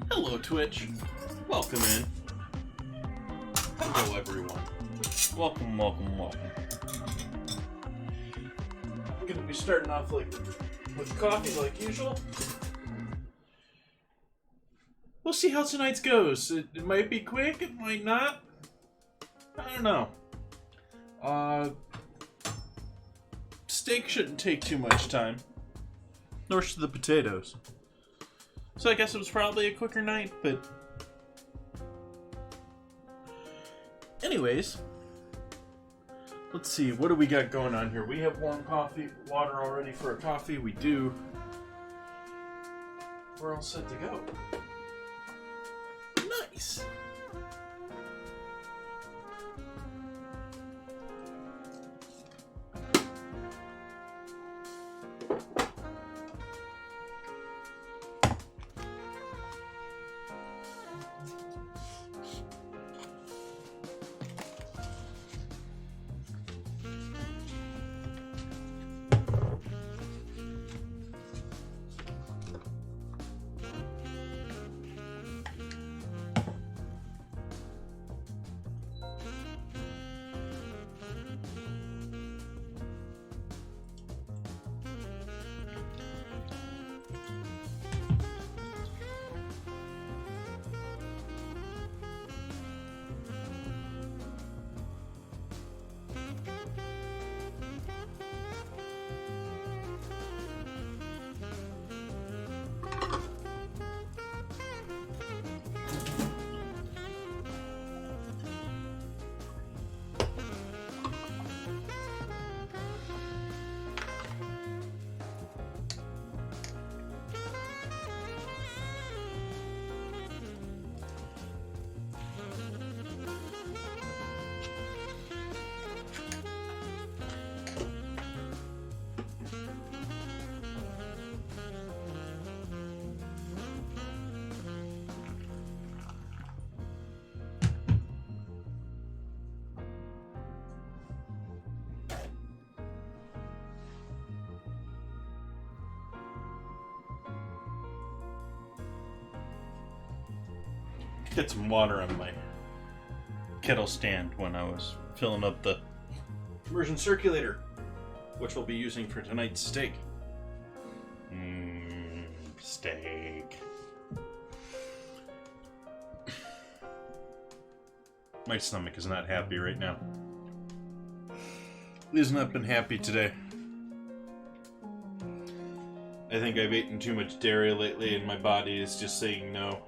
Hello, Twitch. Welcome in. Hello, everyone. Welcome, welcome, welcome. I'm gonna be starting off with coffee like usual. We'll see how tonight's goes. It might be quick, it might not. I don't know. Steak shouldn't take too much time. Nor should the potatoes. So I guess it was probably a quicker night, but... Anyways. Let's see, what do we got going on here? We have warm coffee, water already for a coffee. We do. We're all set to go. Nice! get some water on my kettle stand when I was filling up the immersion circulator, which we'll be using for tonight's steak. Steak. My stomach is not happy right now. It has not been happy today. I think I've eaten too much dairy lately and my body is just saying no.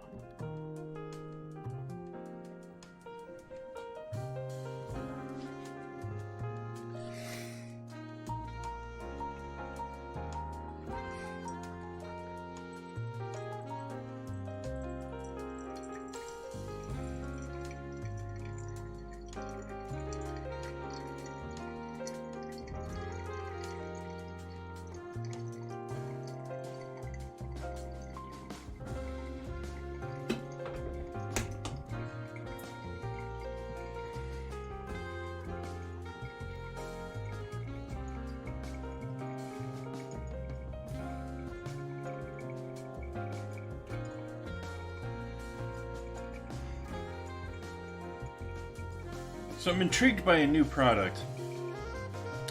So I'm intrigued by a new product.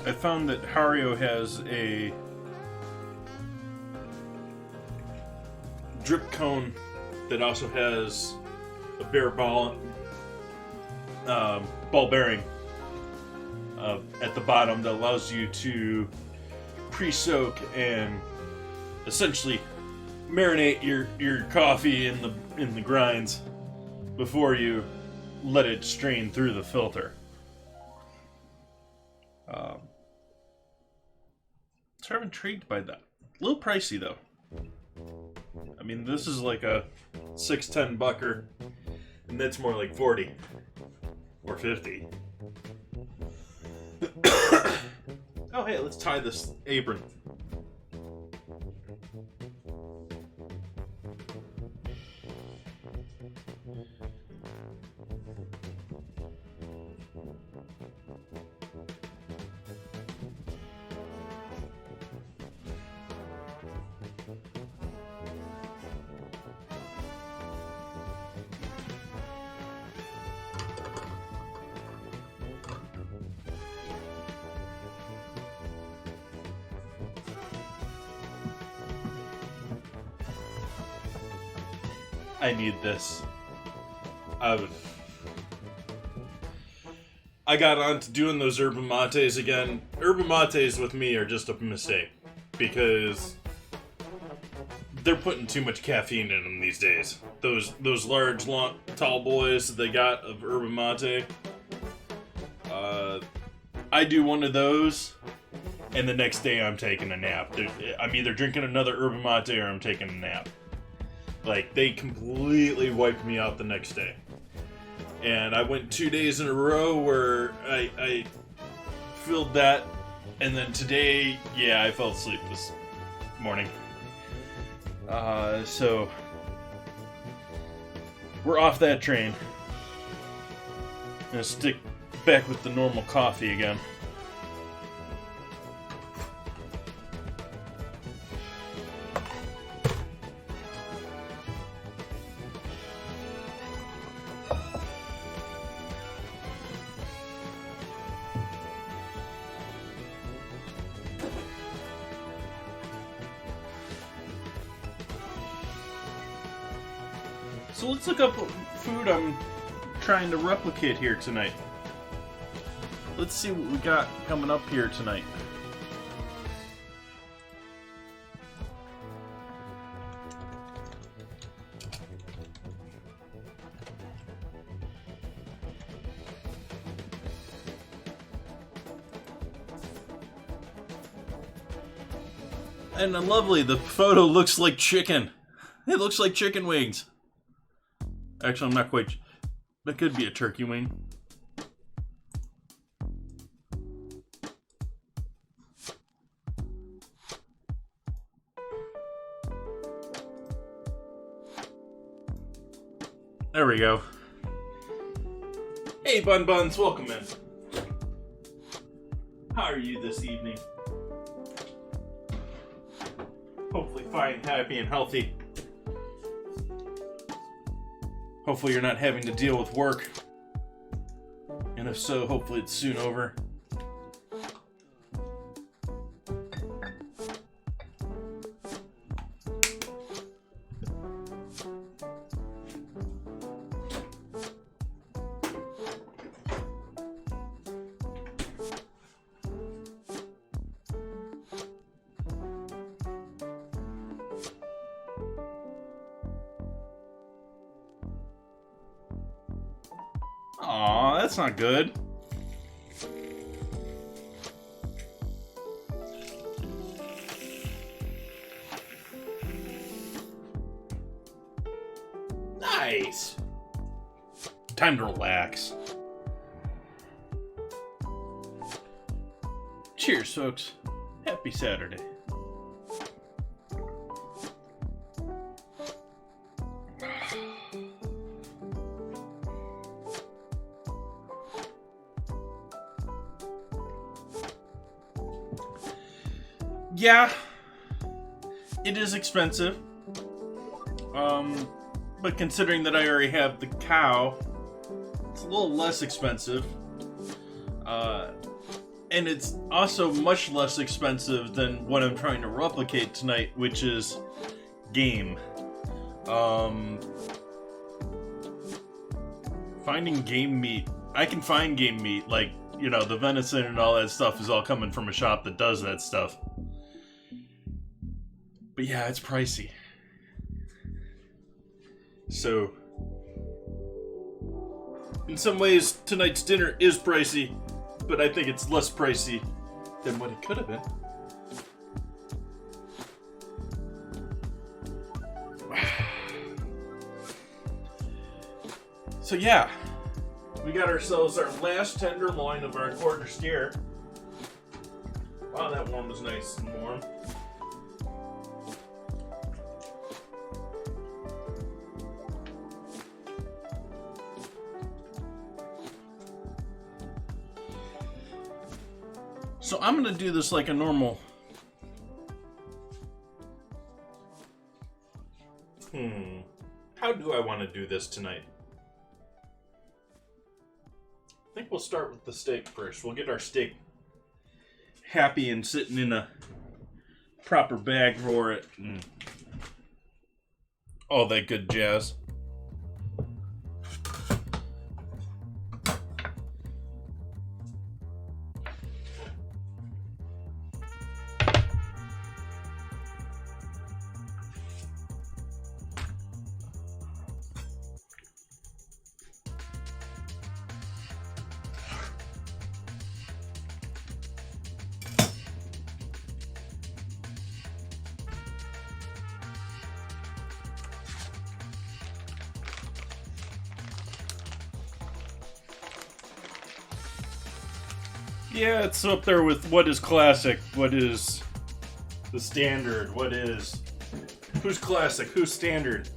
I found that Hario has a drip cone that also has a bare ball bearing at the bottom that allows you to pre-soak and essentially marinate your coffee in the grinds before you let it strain through the filter. So I'm intrigued by that. A little pricey though. I mean, this is like a $6-10 bucker, and that's more like 40 or 50. Oh hey, let's tie this apron. I need this. I got on to doing those yerba mates again. Yerba mates with me are just a mistake because they're putting too much caffeine in them these days. Those large, long, tall boys that they got of yerba mate. I do one of those, and the next day I'm taking a nap. I'm either drinking another yerba mate or I'm taking a nap. Like, they completely wiped me out the next day. And I went 2 days in a row where I filled that. And then today, yeah, I fell asleep this morning. So we're off that train. Gonna stick back with the normal coffee again. So let's look up what food I'm trying to replicate here tonight. Let's see what we got coming up here tonight. And lovely, the photo looks like chicken. It looks like chicken wings. Actually, I'm not quite... That could be a turkey wing. There we go. Hey, Bun Buns, welcome in. How are you this evening? Hopefully fine, happy, and healthy. Hopefully you're not having to deal with work. And if so, hopefully it's soon over. Aw, that's not good. Nice. Time to relax. Cheers, folks. Happy Saturday. Yeah, it is expensive. But considering that I already have the cow, it's a little less expensive. And it's also much less expensive than what I'm trying to replicate tonight, which is game. Finding game meat. I can find game meat, like, you know, the venison and all that stuff is all coming from a shop that does that stuff. But yeah, it's pricey. So, in some ways, tonight's dinner is pricey, but I think it's less pricey than what it could have been. So yeah, we got ourselves our last tenderloin of our quarter steer. Wow, that one was nice and warm. So I'm gonna do this like a normal. How do I want to do this tonight? I think we'll start with the steak first. We'll get our steak happy and sitting in a proper bag for it and all that good jazz. Yeah, it's up there with what is classic, what is the standard, what is... Who's classic, who's standard?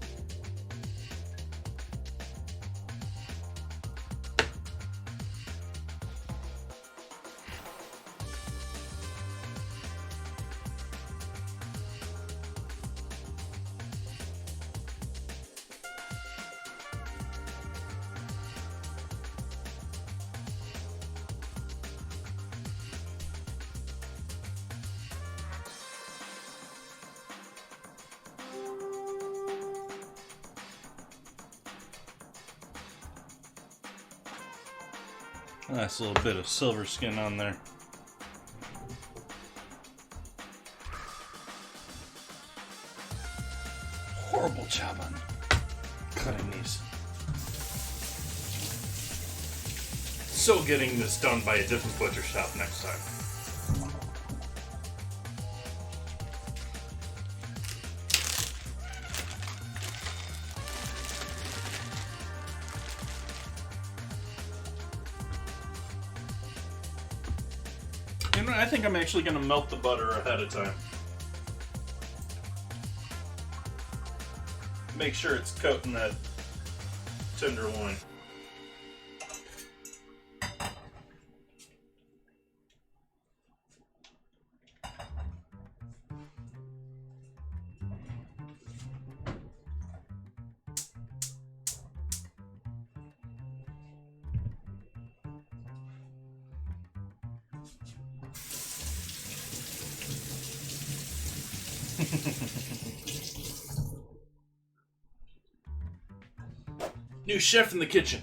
Nice little bit of silver skin on there. Horrible job on cutting these. So getting this done by a different butcher shop next time. You know, I think I'm actually going to melt the butter ahead of time. Make sure it's coating that tenderloin. New chef in the kitchen.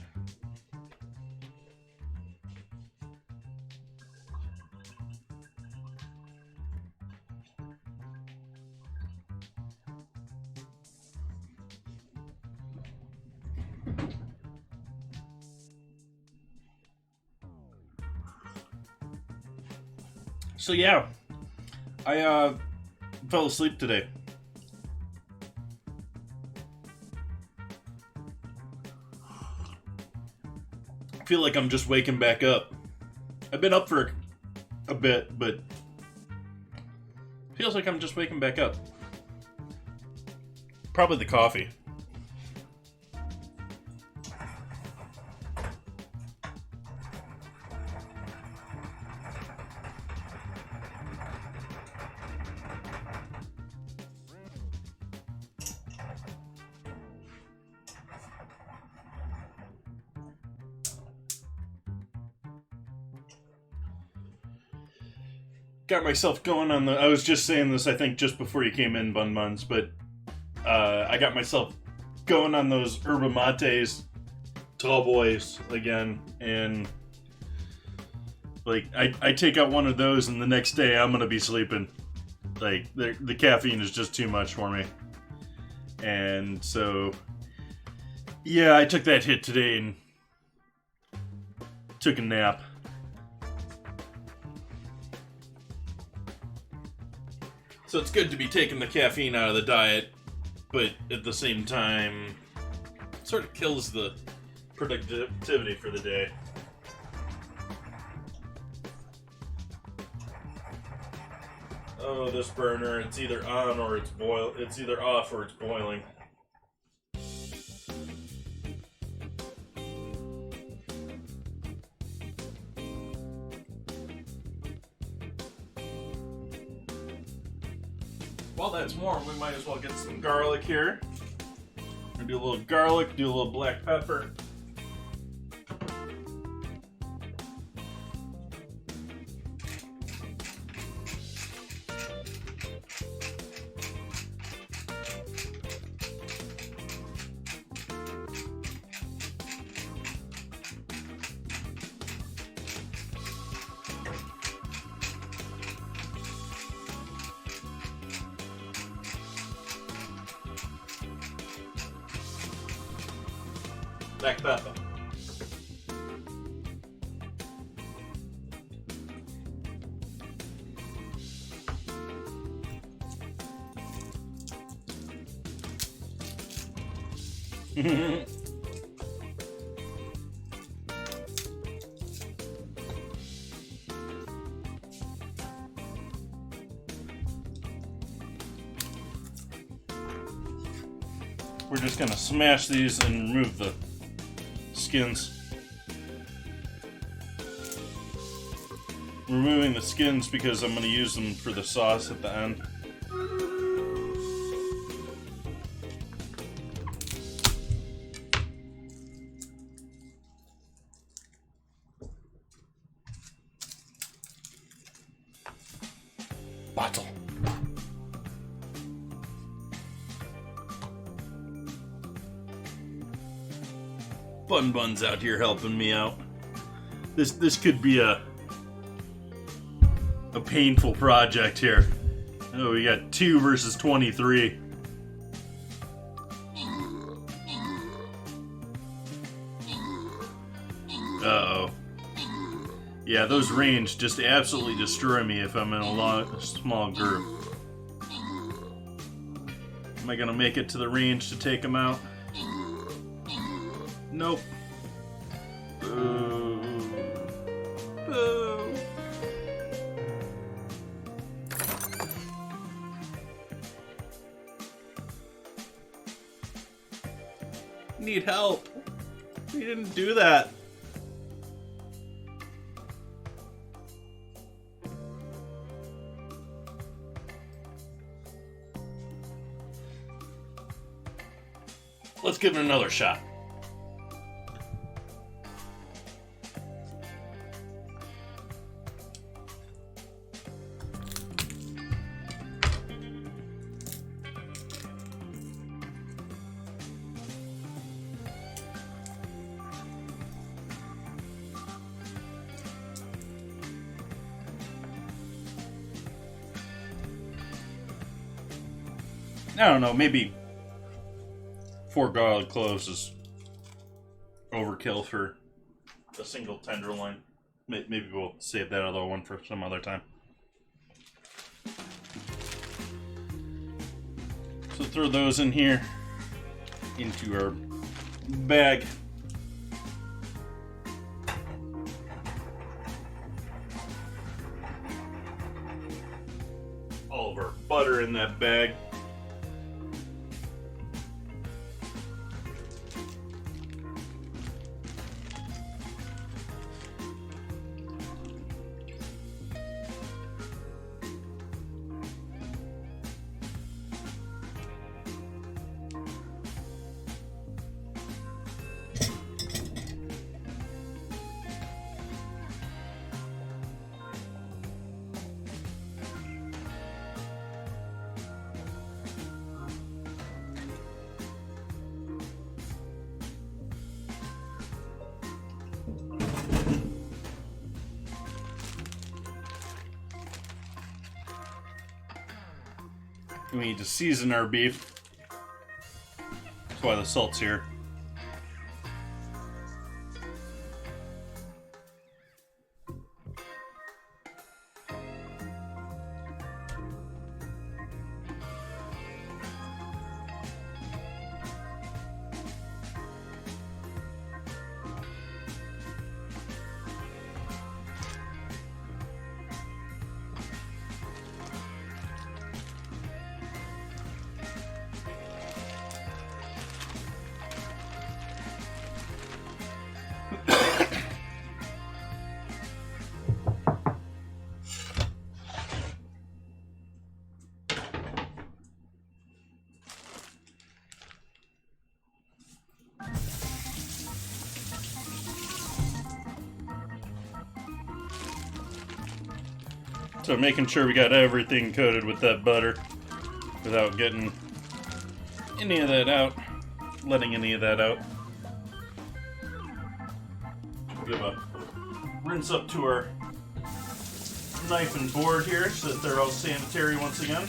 So yeah, I fell asleep today. I feel like I'm just waking back up. I've been up for a bit, but feels like I'm just waking back up. Probably the coffee. Got myself going on I was just saying this, I think, just before you came in, Bun Buns, but I got myself going on those yerba mates, tall boys again, and like I take out one of those, and the next day I'm gonna be sleeping. Like the caffeine is just too much for me, and so yeah, I took that hit today and took a nap. So it's good to be taking the caffeine out of the diet, but at the same time, it sort of kills the productivity for the day. Oh, this burner, it's either on or it's either off or it's boiling. While that's warm, we might as well get some garlic here. We're gonna do a little garlic, do a little black pepper. Black pepper. We're just gonna smash these and remove the skins. Removing the skins because I'm going to use them for the sauce at the end. Bottle. Bun Bun's out here helping me out. This could be a painful project here. Oh, we got 2 versus 23. Uh-oh. Yeah, those range just absolutely destroy me if I'm in a small group. Am I gonna make it to the range to take them out? Nope. Boo. Boo. Need help. We didn't do that. Let's give it another shot. I don't know, maybe 4 garlic cloves is overkill for a single tenderloin. Maybe we'll save that other one for some other time. So throw those in here, into our bag. All of our butter in that bag. We need to season our beef. That's why the salt's here. So making sure we got everything coated with that butter without getting any of that out, letting any of that out. Give a rinse up to our knife and board here so that they're all sanitary once again.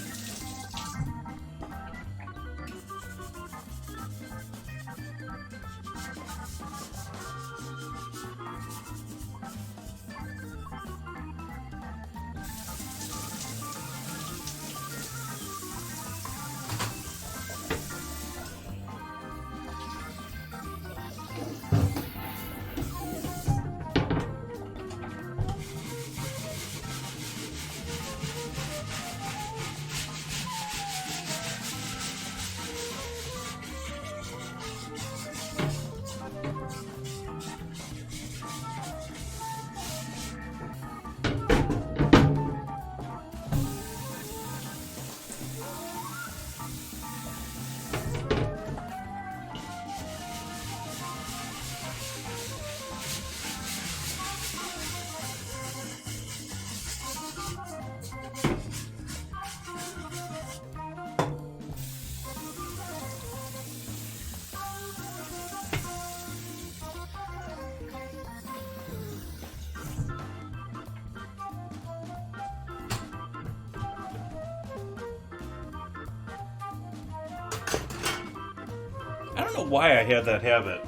I don't know why I had that habit.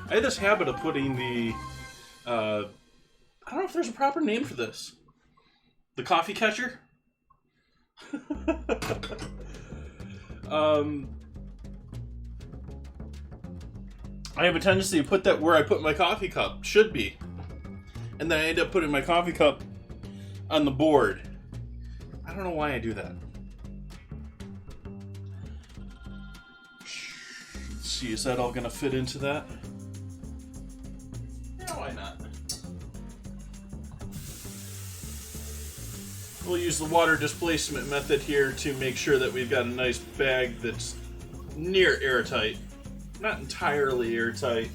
I had this habit of putting the, I don't know if there's a proper name for this. The coffee catcher? I have a tendency to put that where I put my coffee cup, should be. And then I end up putting my coffee cup on the board. I don't know why I do that. Let's see, is that all gonna fit into that? Yeah, why not? We'll use the water displacement method here to make sure that we've got a nice bag that's near airtight. Not entirely airtight.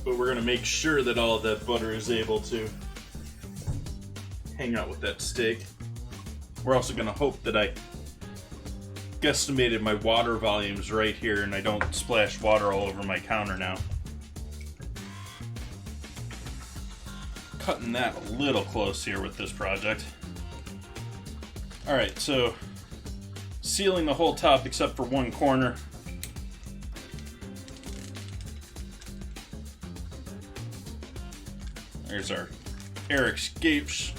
But we're going to make sure that all of that butter is able to hang out with that steak. We're also going to hope that I guesstimated my water volumes right here and I don't splash water all over my counter now. Cutting that a little close here with this project. Alright, so sealing the whole top except for one corner. There's our air escapes.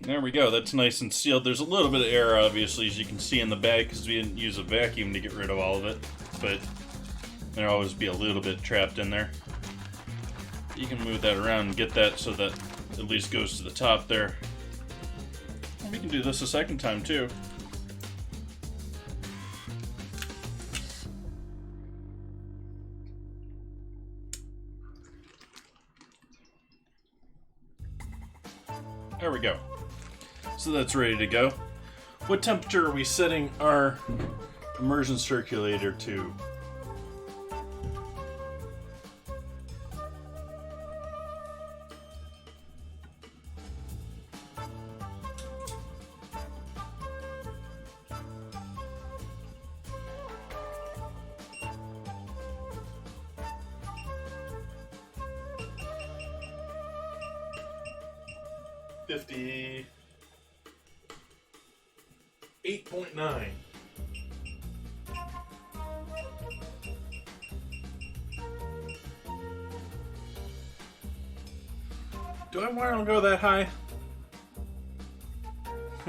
There we go, that's nice and sealed. There's a little bit of air, obviously, as you can see in the bag, because we didn't use a vacuum to get rid of all of it. But there'll always be a little bit trapped in there. You can move that around and get that so that at least goes to the top there. And we can do this a second time, too. There we go. So that's ready to go. What temperature are we setting our immersion circulator to? $58.9. Do I want to go that high? I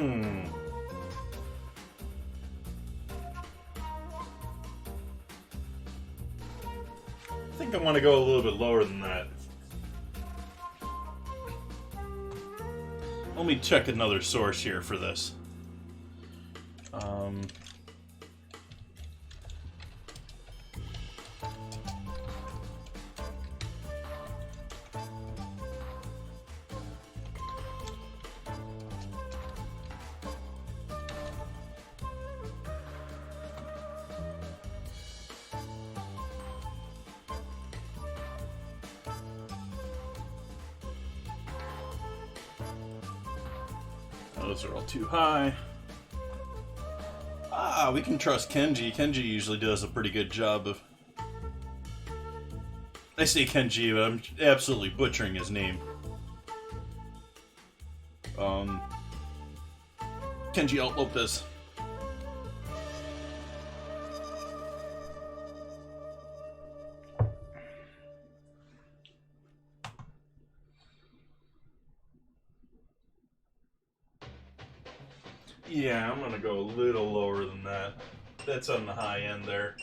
think I want to go a little bit lower than that. Let me check another source here for this. Those are all too high. We can trust Kenji. Kenji usually does a pretty good job of... I say Kenji, but I'm absolutely butchering his name. Kenji Lopez. Yeah, I'm gonna go a little lower than that. That's on the high end there.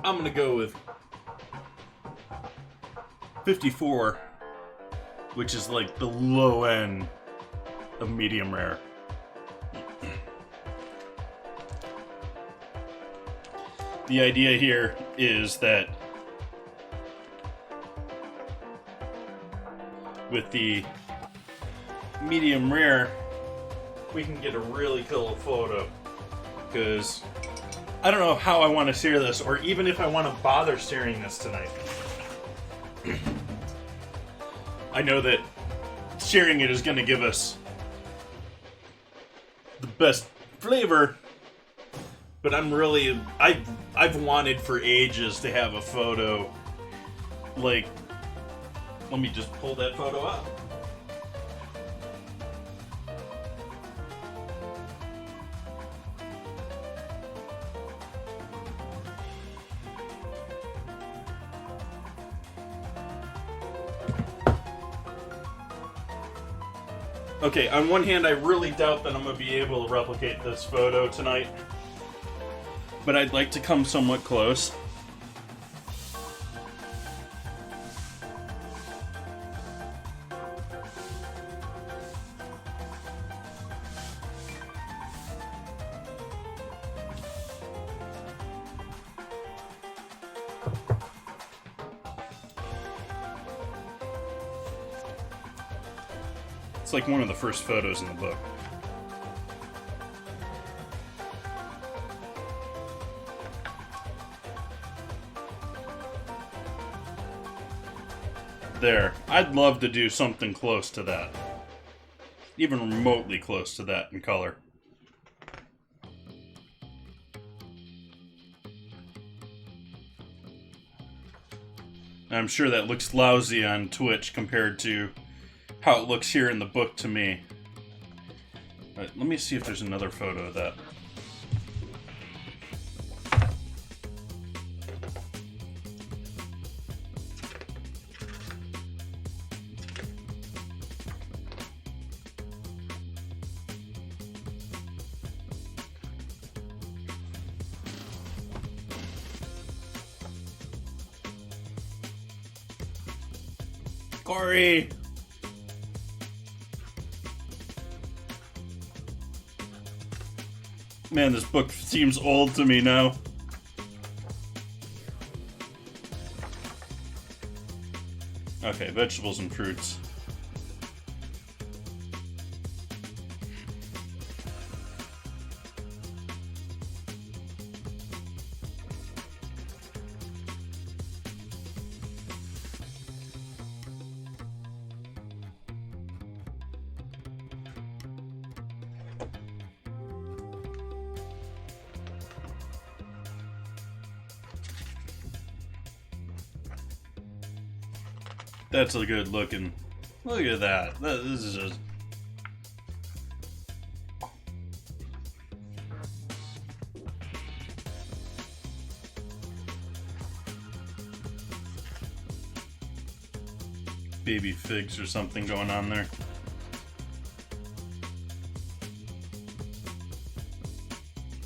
I'm gonna go with 54, which is like the low end of medium rare. The idea here is that with the medium rare, we can get a really cool photo. Because I don't know how I want to sear this, or even if I want to bother searing this tonight. I know that searing it is going to give us the best flavor, but I've wanted for ages to have a photo like... Let me just pull that photo up. Okay, on one hand, I really doubt that I'm going to be able to replicate this photo tonight, but I'd like to come somewhat close. It's like one of the first photos in the book. There. I'd love to do something close to that. Even remotely close to that in color. I'm sure that looks lousy on Twitch compared to how it looks here in the book to me. Right, let me see if there's another photo of that. Corey! Man, this book seems old to me now. Okay, vegetables and fruits. That's a good looking. Look at that. This is just. Baby figs or something going on there.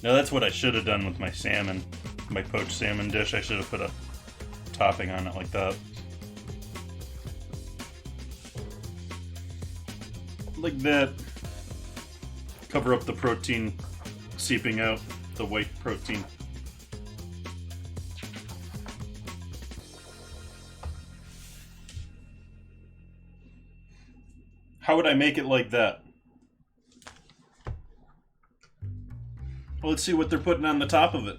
Now that's what I should have done with my salmon. My poached salmon dish. I should have put a topping on it like that. Like that. Cover up the protein seeping out, the white protein. How would I make it like that? Well, let's see what they're putting on the top of it.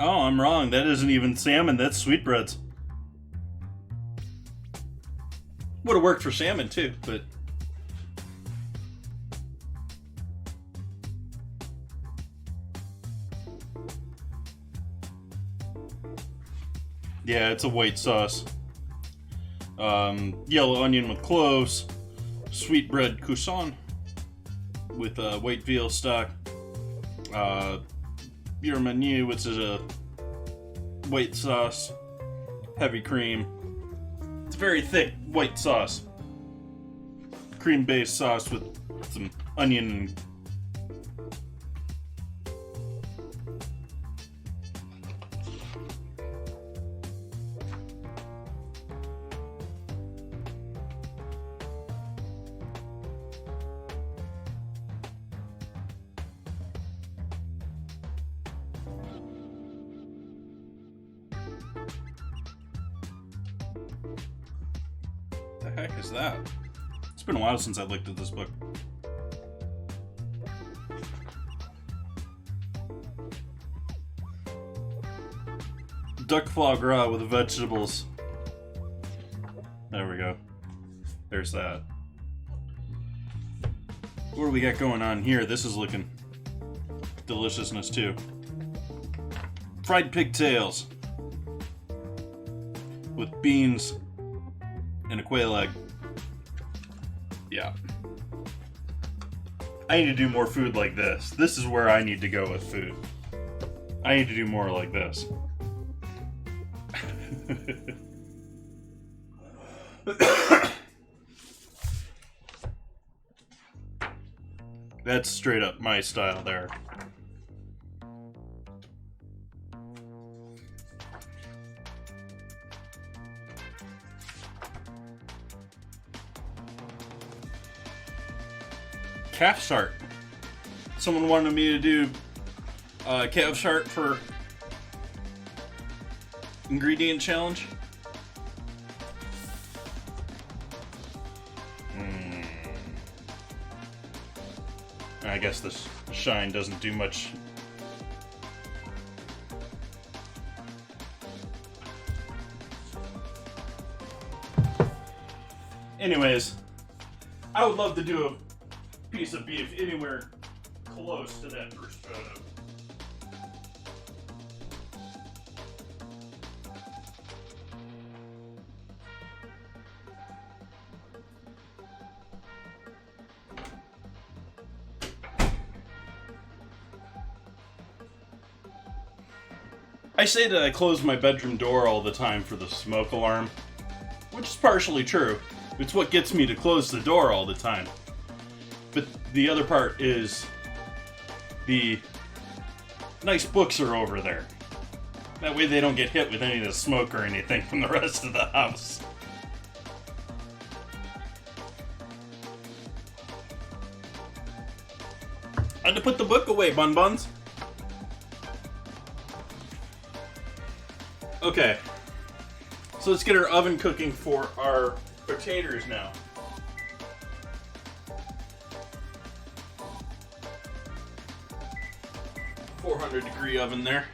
Oh, I'm wrong. That isn't even salmon. That's sweetbreads. Would have worked for salmon too, but... yeah, it's a white sauce. Yellow onion with cloves. Sweetbread couscous with white veal stock. Your menu, which is a white sauce, heavy cream. It's a very thick white sauce. Cream-based sauce with some onion and... the heck is that? It's been a while since I looked at this book. Duck foie gras with vegetables. There we go. There's that. What do we got going on here? This is looking deliciousness too. Fried pigtails with beans and a quail egg. Yeah. I need to do more food like this. This is where I need to go with food. I need to do more like this. That's straight up my style there. Calf chart. Someone wanted me to do calf chart for ingredient challenge. I guess the shine doesn't do much. Anyways, I would love to do a piece of beef anywhere close to that first photo. I say that I close my bedroom door all the time for the smoke alarm, which is partially true. It's what gets me to close the door all the time. But the other part is the nice books are over there. That way they don't get hit with any of the smoke or anything from the rest of the house. I had to put the book away, Bun Buns. Okay, so let's get our oven cooking for our potatoes now. .400-degree oven there.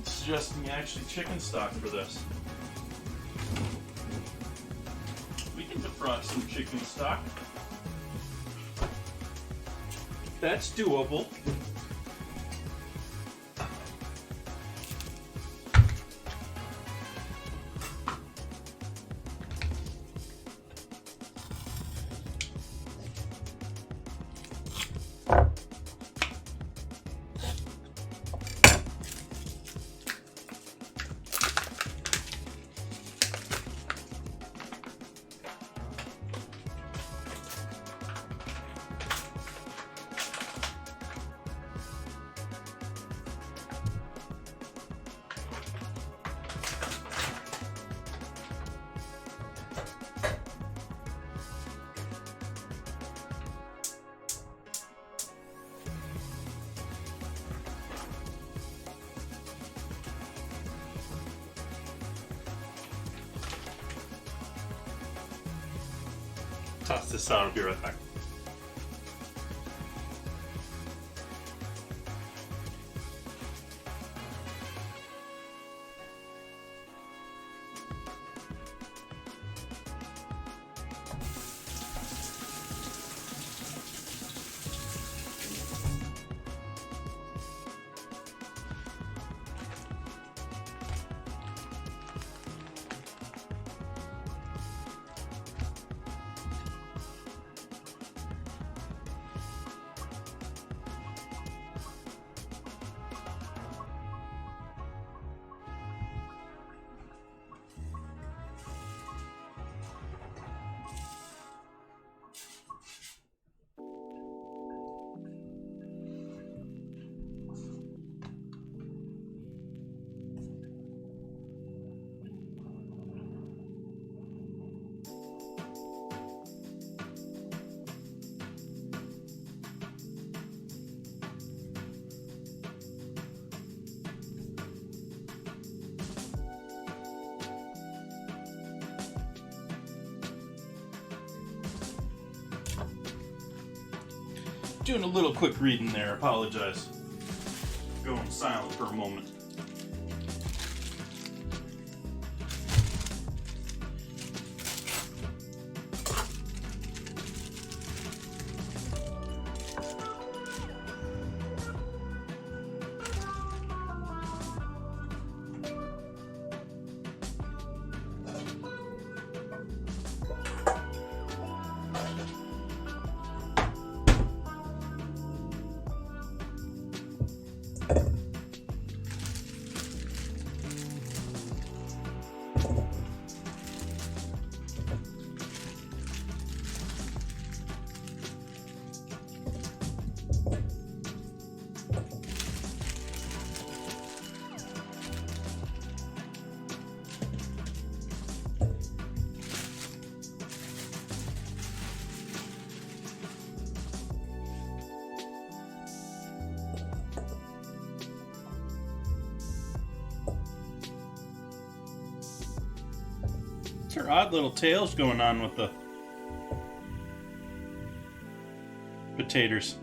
Suggesting actually chicken stock for this. We can defrost some chicken stock. That's doable. Toss this out, I'll be right back. Doing a little quick reading there, apologize. Going silent for a moment. are odd little tails going on with the potatoes.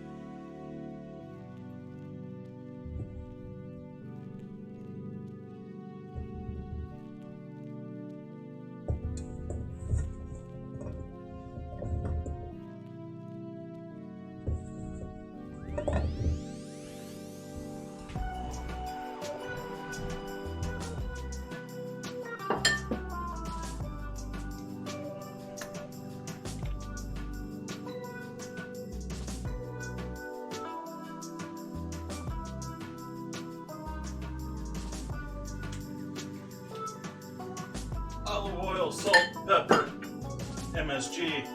Olive oil, salt, pepper, MSG.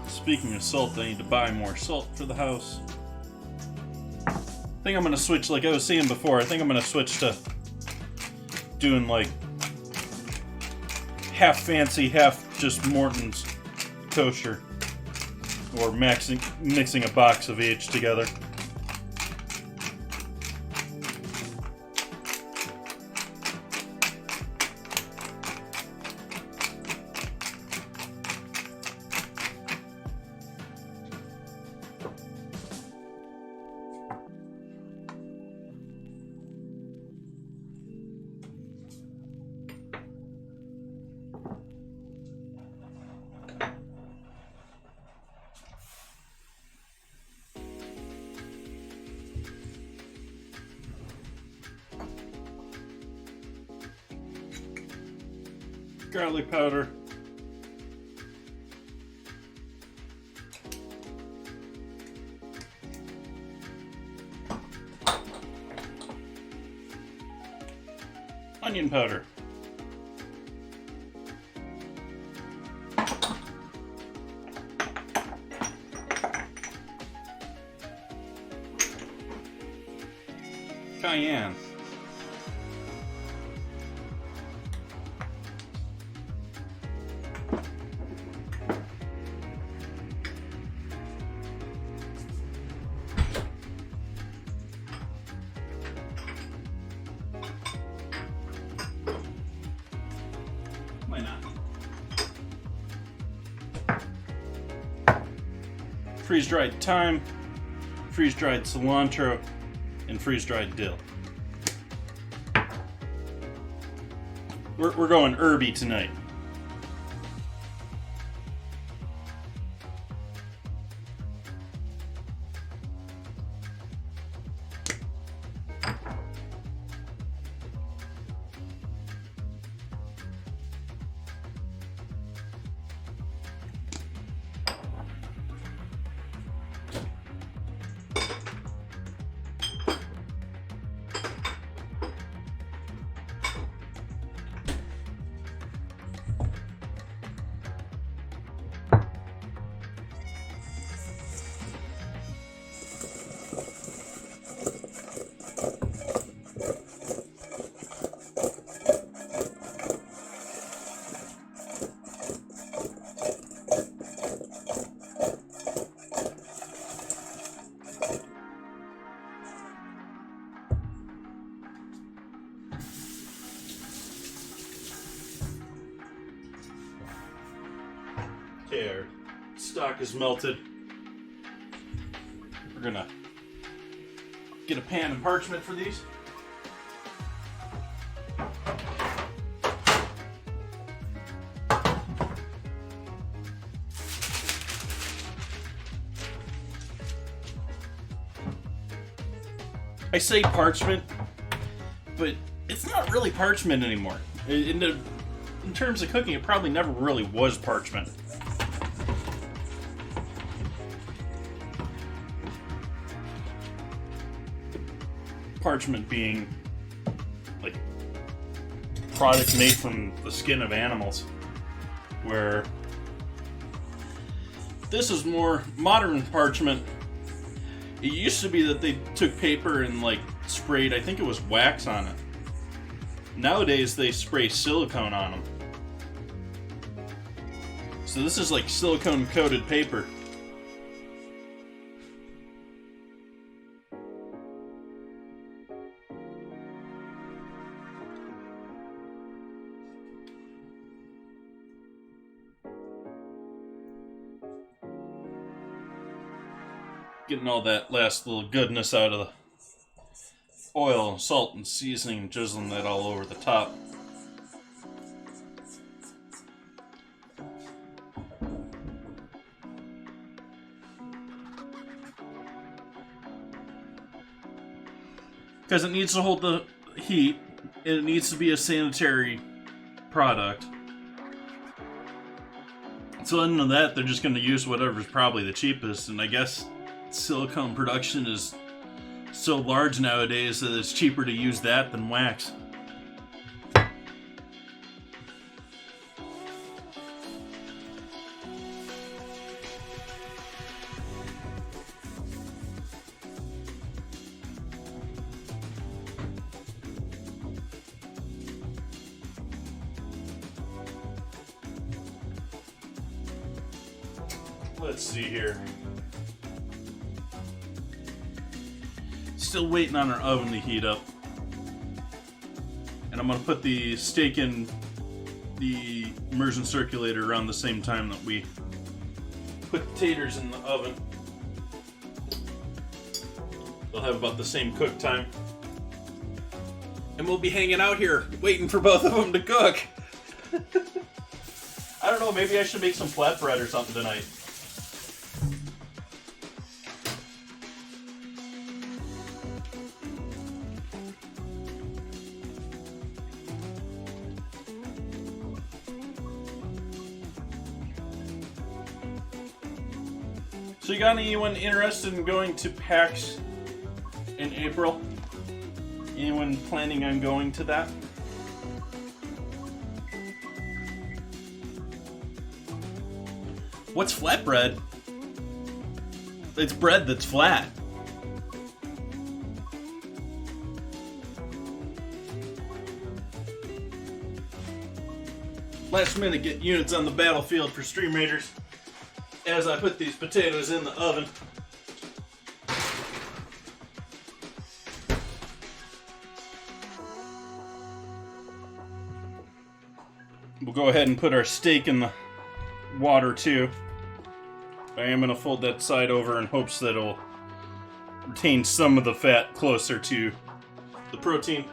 Speaking of salt, I need to buy more salt for the house. I think I'm gonna switch, like I was saying before, I think I'm gonna switch to doing like half fancy, half just Morton's kosher. Or mixing a box of each together. Garlic powder. Onion powder. Cayenne. Why not? Freeze-dried thyme, freeze-dried cilantro, and freeze-dried dill. We're going herby tonight. Okay, our stock is melted. We're gonna get a pan and parchment for these. I say parchment, but it's not really parchment anymore. In terms of cooking, it probably never really was parchment. Parchment being like product made from the skin of animals, where this is more modern parchment. It used to be that they took paper and like sprayed, I think it was wax on it. Nowadays they spray silicone on them. So this is like silicone coated paper. Getting all that last little goodness out of the oil, salt, and seasoning, drizzling that all over the top. Because it needs to hold the heat, and it needs to be a sanitary product. So other than that, they're just going to use whatever's probably the cheapest, and I guess silicone production is so large nowadays that it's cheaper to use that than wax. Let's see here. Still waiting on our oven to heat up. And I'm going to put the steak in the immersion circulator around the same time that we put the taters in the oven. They'll have about the same cook time. And we'll be hanging out here waiting for both of them to cook. I don't know, maybe I should make some flatbread or something tonight. So you got anyone interested in going to PAX in April? Anyone planning on going to that? What's flatbread? It's bread that's flat. Last minute, get units on the battlefield for Stream Raiders. As I put these potatoes in the oven. We'll go ahead and put our steak in the water too. I am going to fold that side over in hopes that it'll retain some of the fat closer to the protein.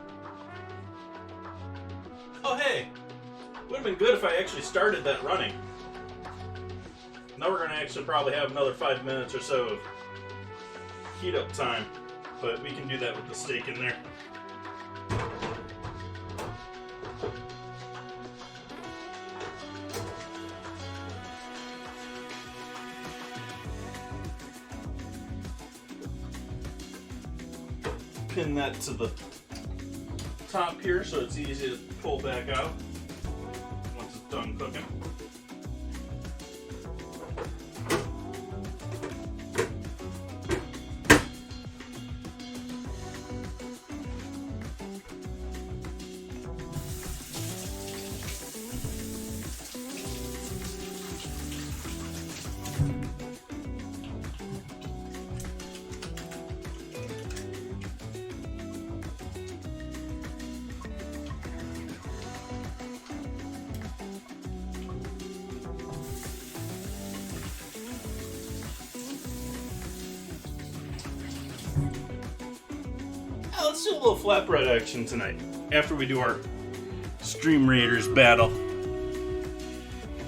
Oh hey! Would have been good if I actually started that running. Now we're going to actually probably have another 5 minutes or so of heat up time, but we can do that with the steak in there. Pin that to the top here so it's easy to pull back out once it's done cooking. Let's do a little flatbread action tonight after we do our Stream Raiders battle.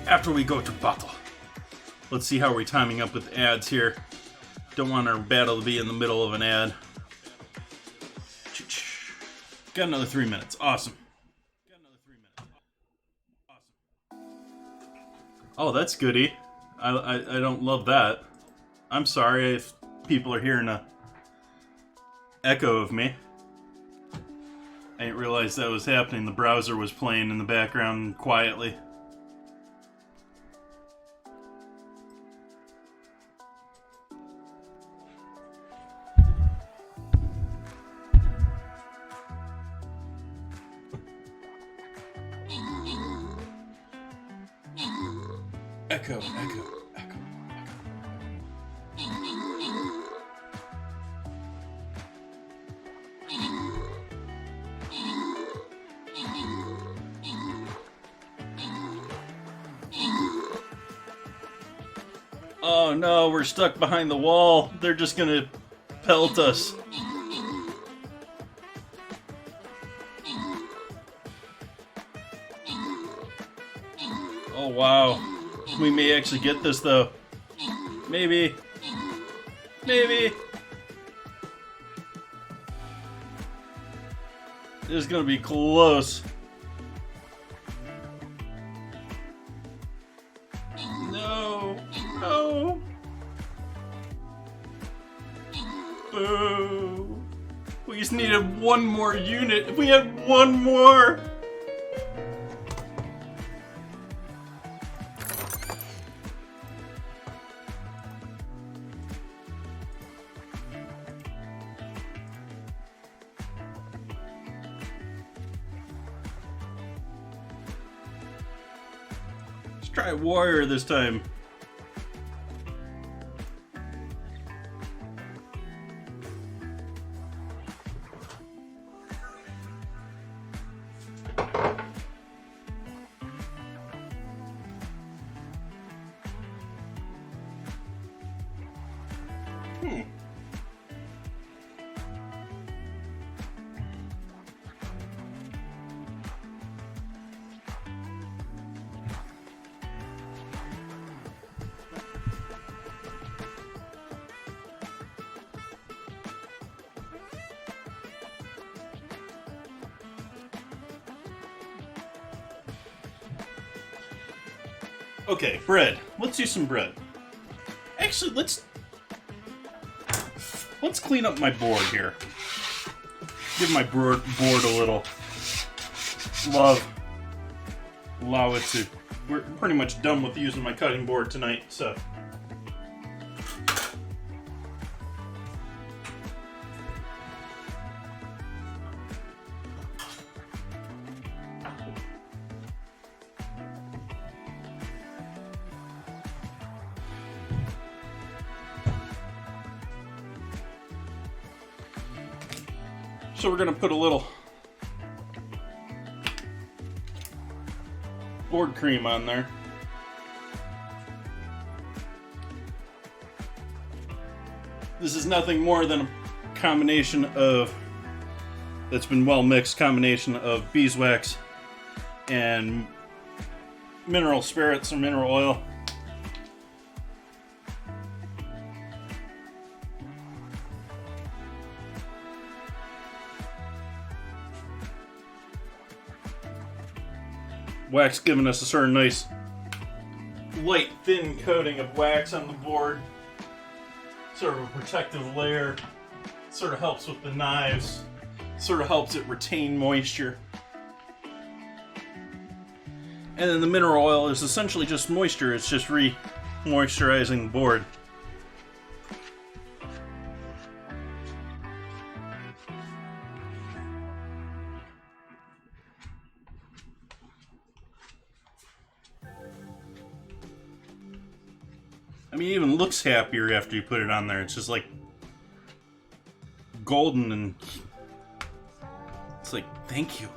After we go to battle. Let's see how we're timing up with ads here. Don't want our battle to be in the middle of an ad. Got another 3 minutes. Awesome. Oh, that's goody. I don't love that. I'm sorry if people are hearing a echo of me. I didn't realize that was happening. The browser was playing in the background quietly. Echo, echo, echo. Oh no, we're stuck behind the wall. They're just gonna pelt us. Oh wow. We may actually get this though. Maybe. Maybe. This is gonna be close. No. No. Boo. We just needed one more unit. If we had one more. Try warrior this time. Okay, bread. Let's do some bread. Actually, let's clean up my board here. Give my board a little love. Allow it to. We're pretty much done with using my cutting board tonight, so. So we're gonna put a little board cream on there. This is nothing more than a combination of, that's been well mixed, combination of beeswax and mineral spirits or mineral oil. Wax giving us a sort of nice light thin coating of wax on the board, sort of a protective layer. Sort of helps with the knives, sort of helps it retain moisture. And then the mineral oil is essentially just moisture, it's just re-moisturizing the board. I mean, it even looks happier after you put it on there. It's just like golden and it's like, thank you.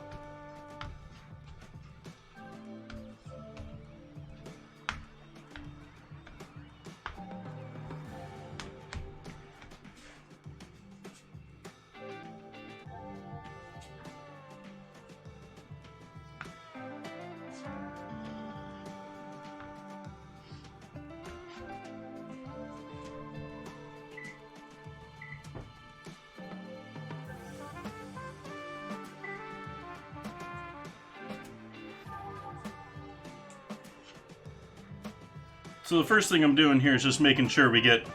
So the first thing I'm doing here is just making sure we get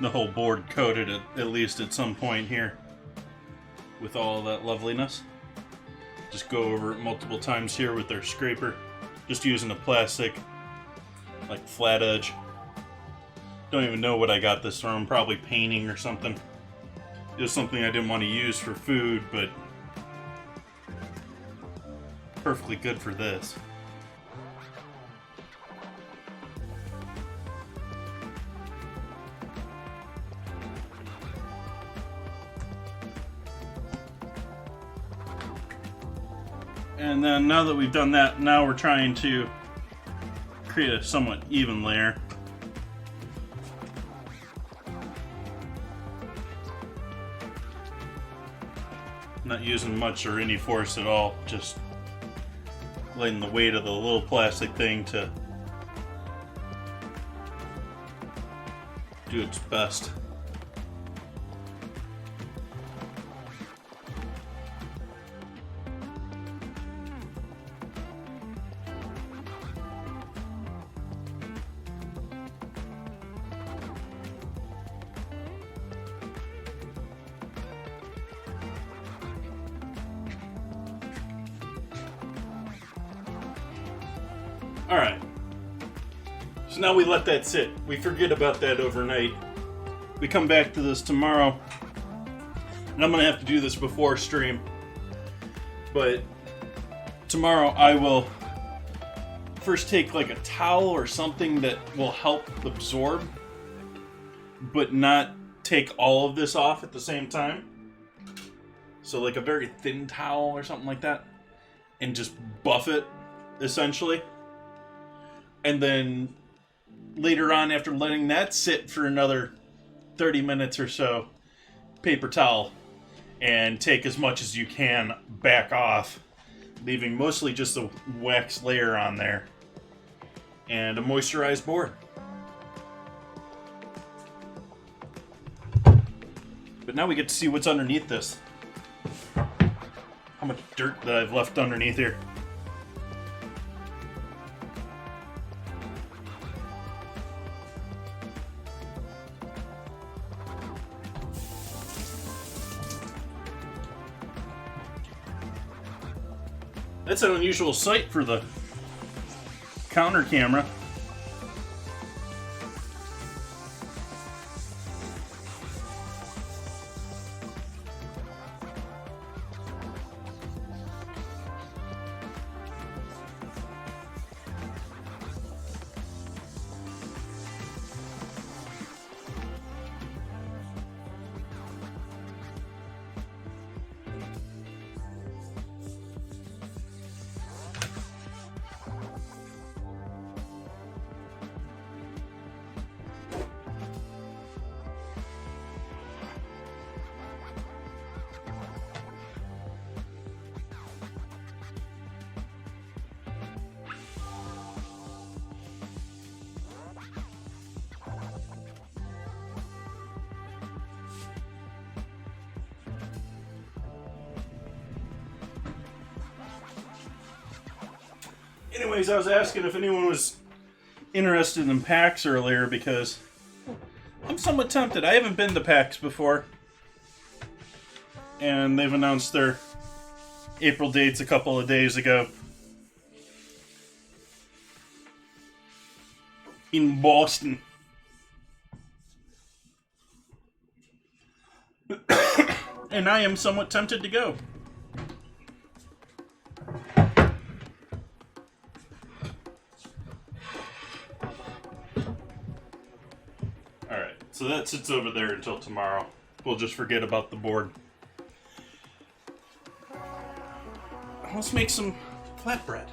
the whole board coated at least at some point here with all that loveliness. Just go over it multiple times here with our scraper, just using a plastic like flat edge. Don't even know what I got this from, probably painting or something. It was something I didn't want to use for food, but perfectly good for this. And then now that we've done that, now we're trying to create a somewhat even layer. using much or any force at all, just letting the weight of the little plastic thing to do its best. Alright, so now we let that sit. We forget about that overnight. We come back to this tomorrow, and I'm going to have to do this before stream. But tomorrow I will first take like a towel or something that will help absorb, but not take all of this off at the same time. So like a very thin towel or something like that, and just buff it, essentially. And then later on, after letting that sit for another 30 minutes or so, paper towel, and take as much as you can back off, leaving mostly just a wax layer on there and a moisturized board. But now we get to see what's underneath this. How much dirt that I've left underneath here. That's an unusual sight for the counter camera. Anyways, I was asking if anyone was interested in PAX earlier because I'm somewhat tempted. I haven't been to PAX before. And they've announced their April dates a couple of days ago. In Boston. And I am somewhat tempted to go. Alright, so that sits over there until tomorrow. We'll just forget about the board. Let's make some flatbread.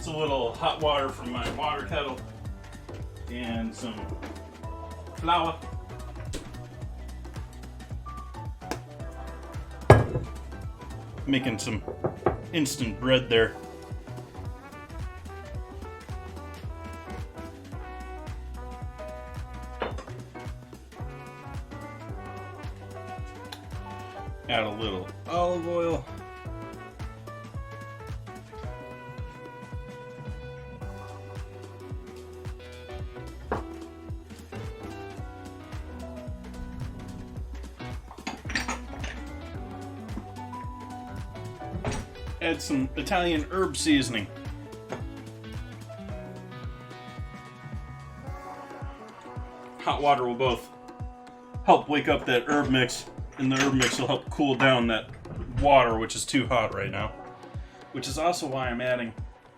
It's a little hot water from my water kettle and some flour. Making some instant bread there. Add a little olive oil. Add some Italian herb seasoning. Hot water will both help wake up that herb mix, and the herb mix will help cool down that water, which is too hot right now. Which is also why I'm adding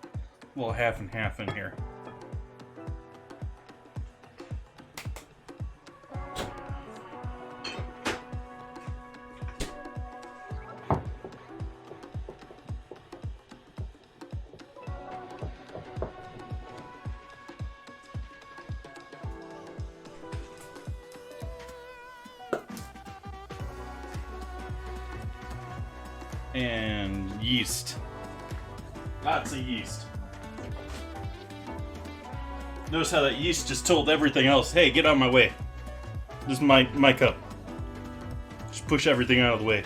a little half and half in here. And yeast. Lots of yeast. Notice how that yeast just told everything else, hey, get out of my way. This is my cup. Just push everything out of the way.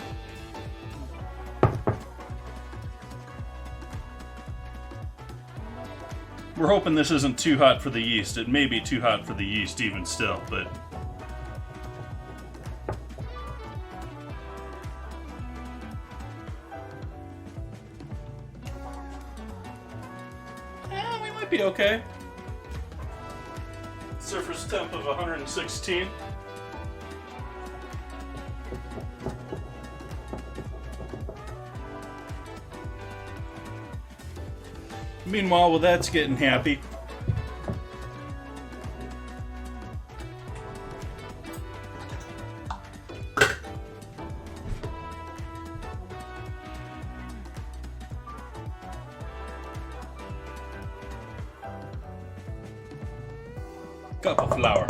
We're hoping this isn't too hot for the yeast. It may be too hot for the yeast even still, but be okay. Surface temp of 116. Meanwhile, while that's getting happy, cup of flour.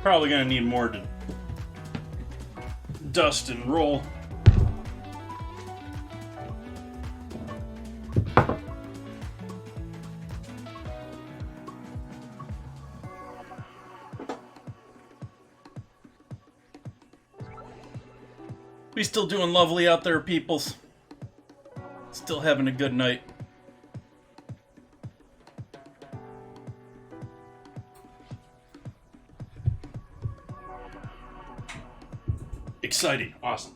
Probably gonna need more to dust and roll. We still doing lovely out there, peoples. Still having a good night. Exciting. Awesome.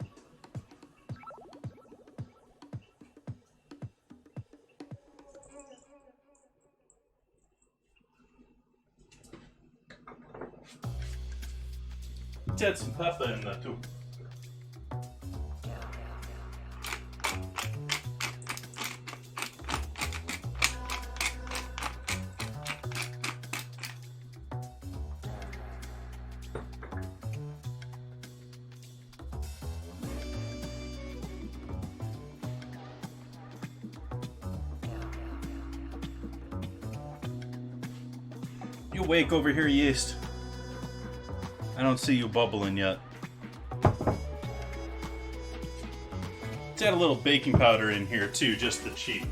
Let's add some pepper in there too. You awake over here, yeast? I don't see you bubbling yet. Let's add a little baking powder in here too, just to cheat.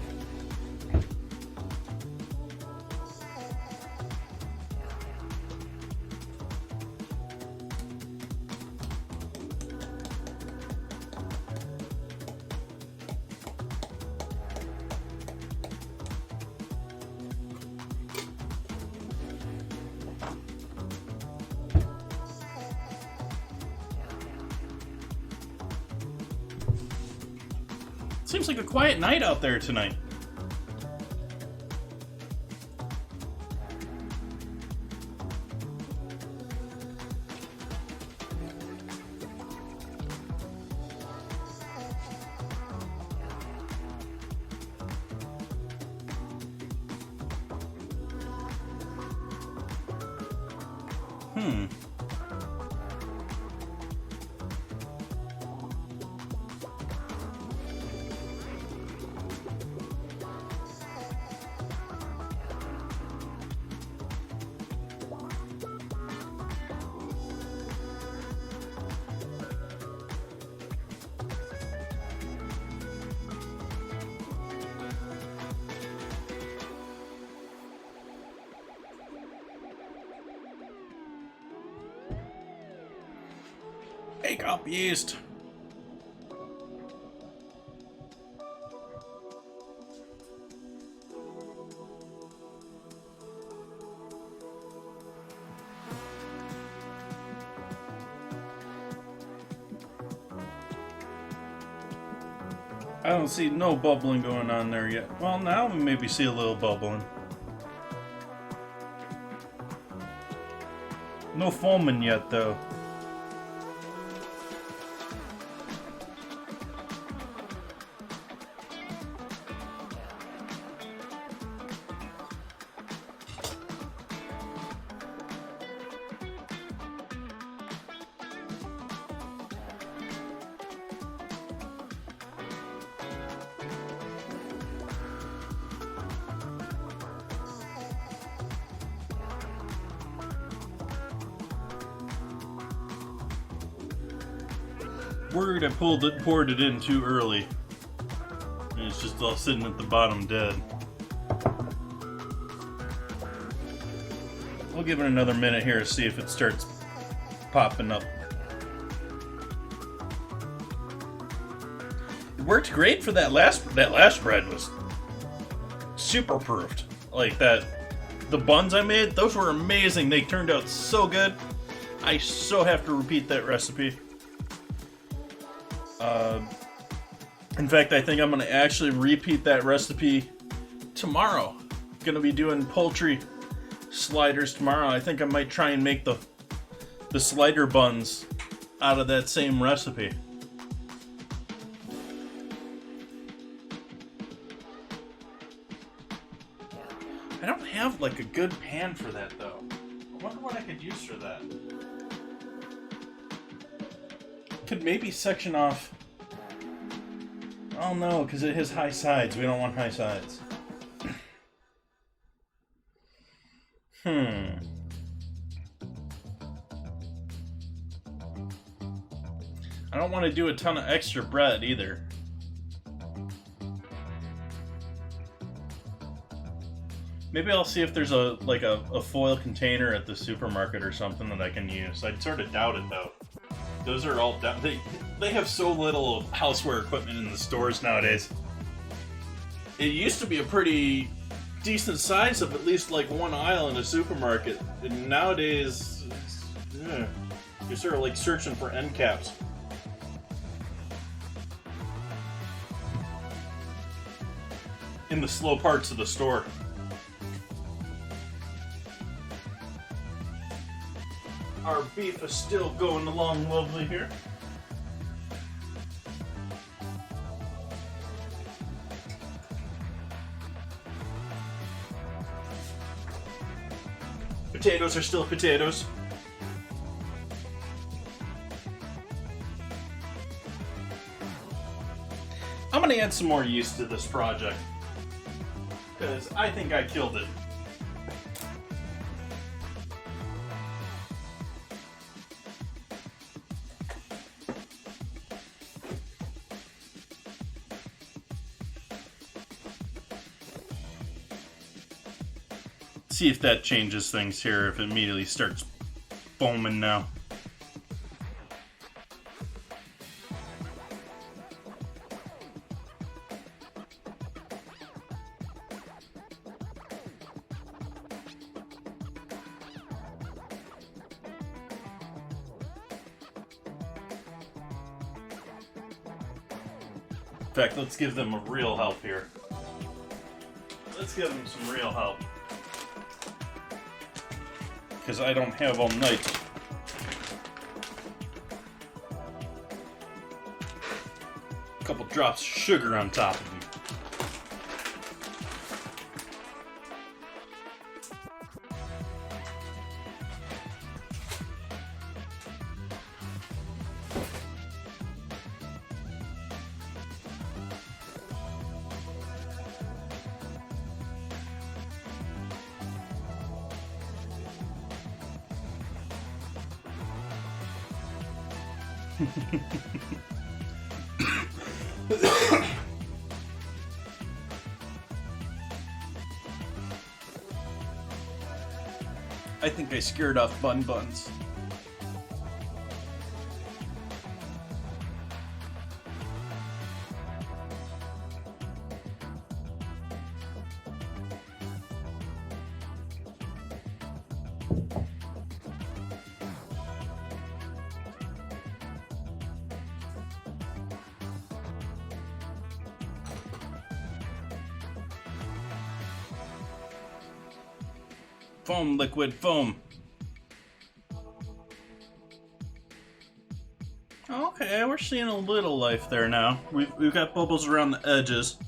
Seems like a quiet night out there tonight. Take up yeast. I don't see no bubbling going on there yet. Well, now we maybe see a little bubbling. No foaming yet, though. Worried I poured it in too early. And it's just all sitting at the bottom dead. We'll give it another minute here to see if it starts popping up. It worked great for that last bread was super proofed. Like that, the buns I made, those were amazing. They turned out so good. I so have to repeat that recipe. In fact, I think I'm going to actually repeat that recipe tomorrow. Going to be doing poultry sliders tomorrow. I think I might try and make the slider buns out of that same recipe. I don't have like a good pan for that though. I wonder what I could use for that. Could maybe section off. Oh no, because it has high sides. We don't want high sides. I don't want to do a ton of extra bread either. Maybe I'll see if there's a foil container at the supermarket or something that I can use. I sort of doubt it though. Those are all down. They have so little houseware equipment in the stores nowadays. It used to be a pretty decent size of at least like one aisle in a supermarket. And nowadays, you're sort of like searching for end caps. In the slow parts of the store. Our beef is still going along lovely here. Potatoes are still potatoes. I'm gonna add some more yeast to this project, because I think I killed it. See if that changes things here, if it immediately starts foaming now. In fact, let's give them a real help here. Let's give them some real help. Because I don't have all night. A couple drops of sugar on top of them. I think I scared off Bun Buns. Foam, liquid, foam. Okay, we're seeing a little life there now. We've got bubbles around the edges.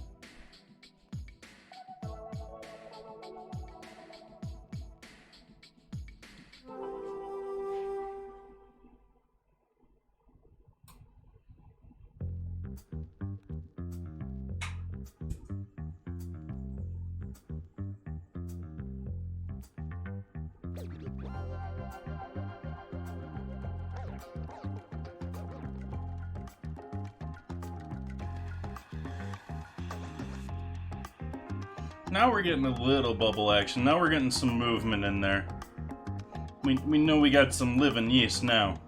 Now we're getting a little bubble action. Now we're getting some movement in there. We know we got some living yeast now.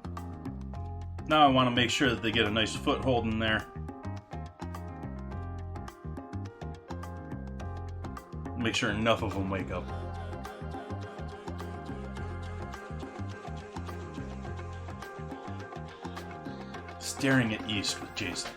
Now I want to make sure that they get a nice foothold in there. Make sure enough of them wake up. Staring at yeast with Jason.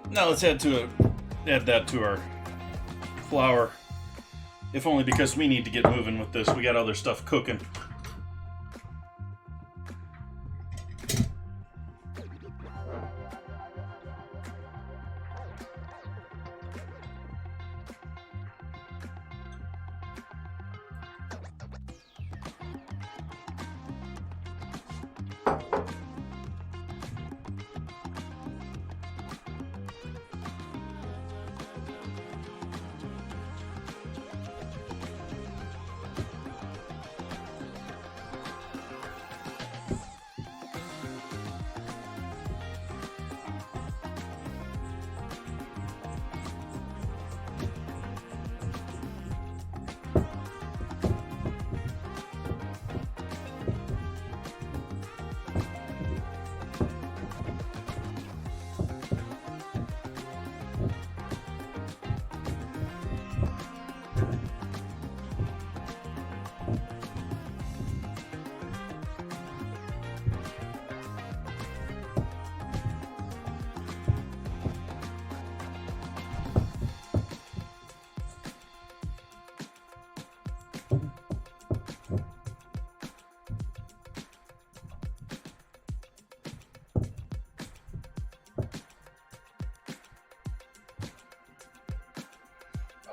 Now let's add that to our flour. If only because we need to get moving with this. We got other stuff cooking.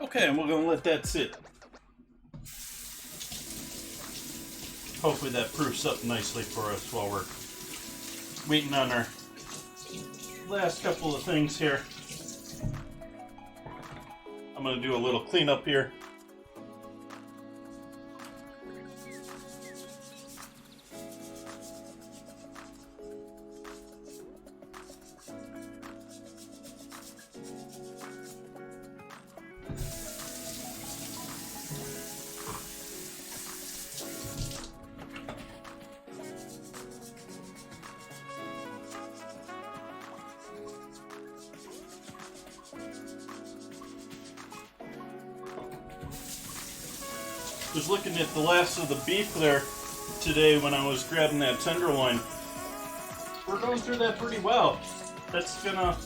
Okay, and we're going to let that sit. Hopefully that proofs up nicely for us while we're waiting on our last couple of things here. I'm going to do a little cleanup here. was looking at the last of the beef there today when I was grabbing that tenderloin. We're going through that pretty well. That's gonna...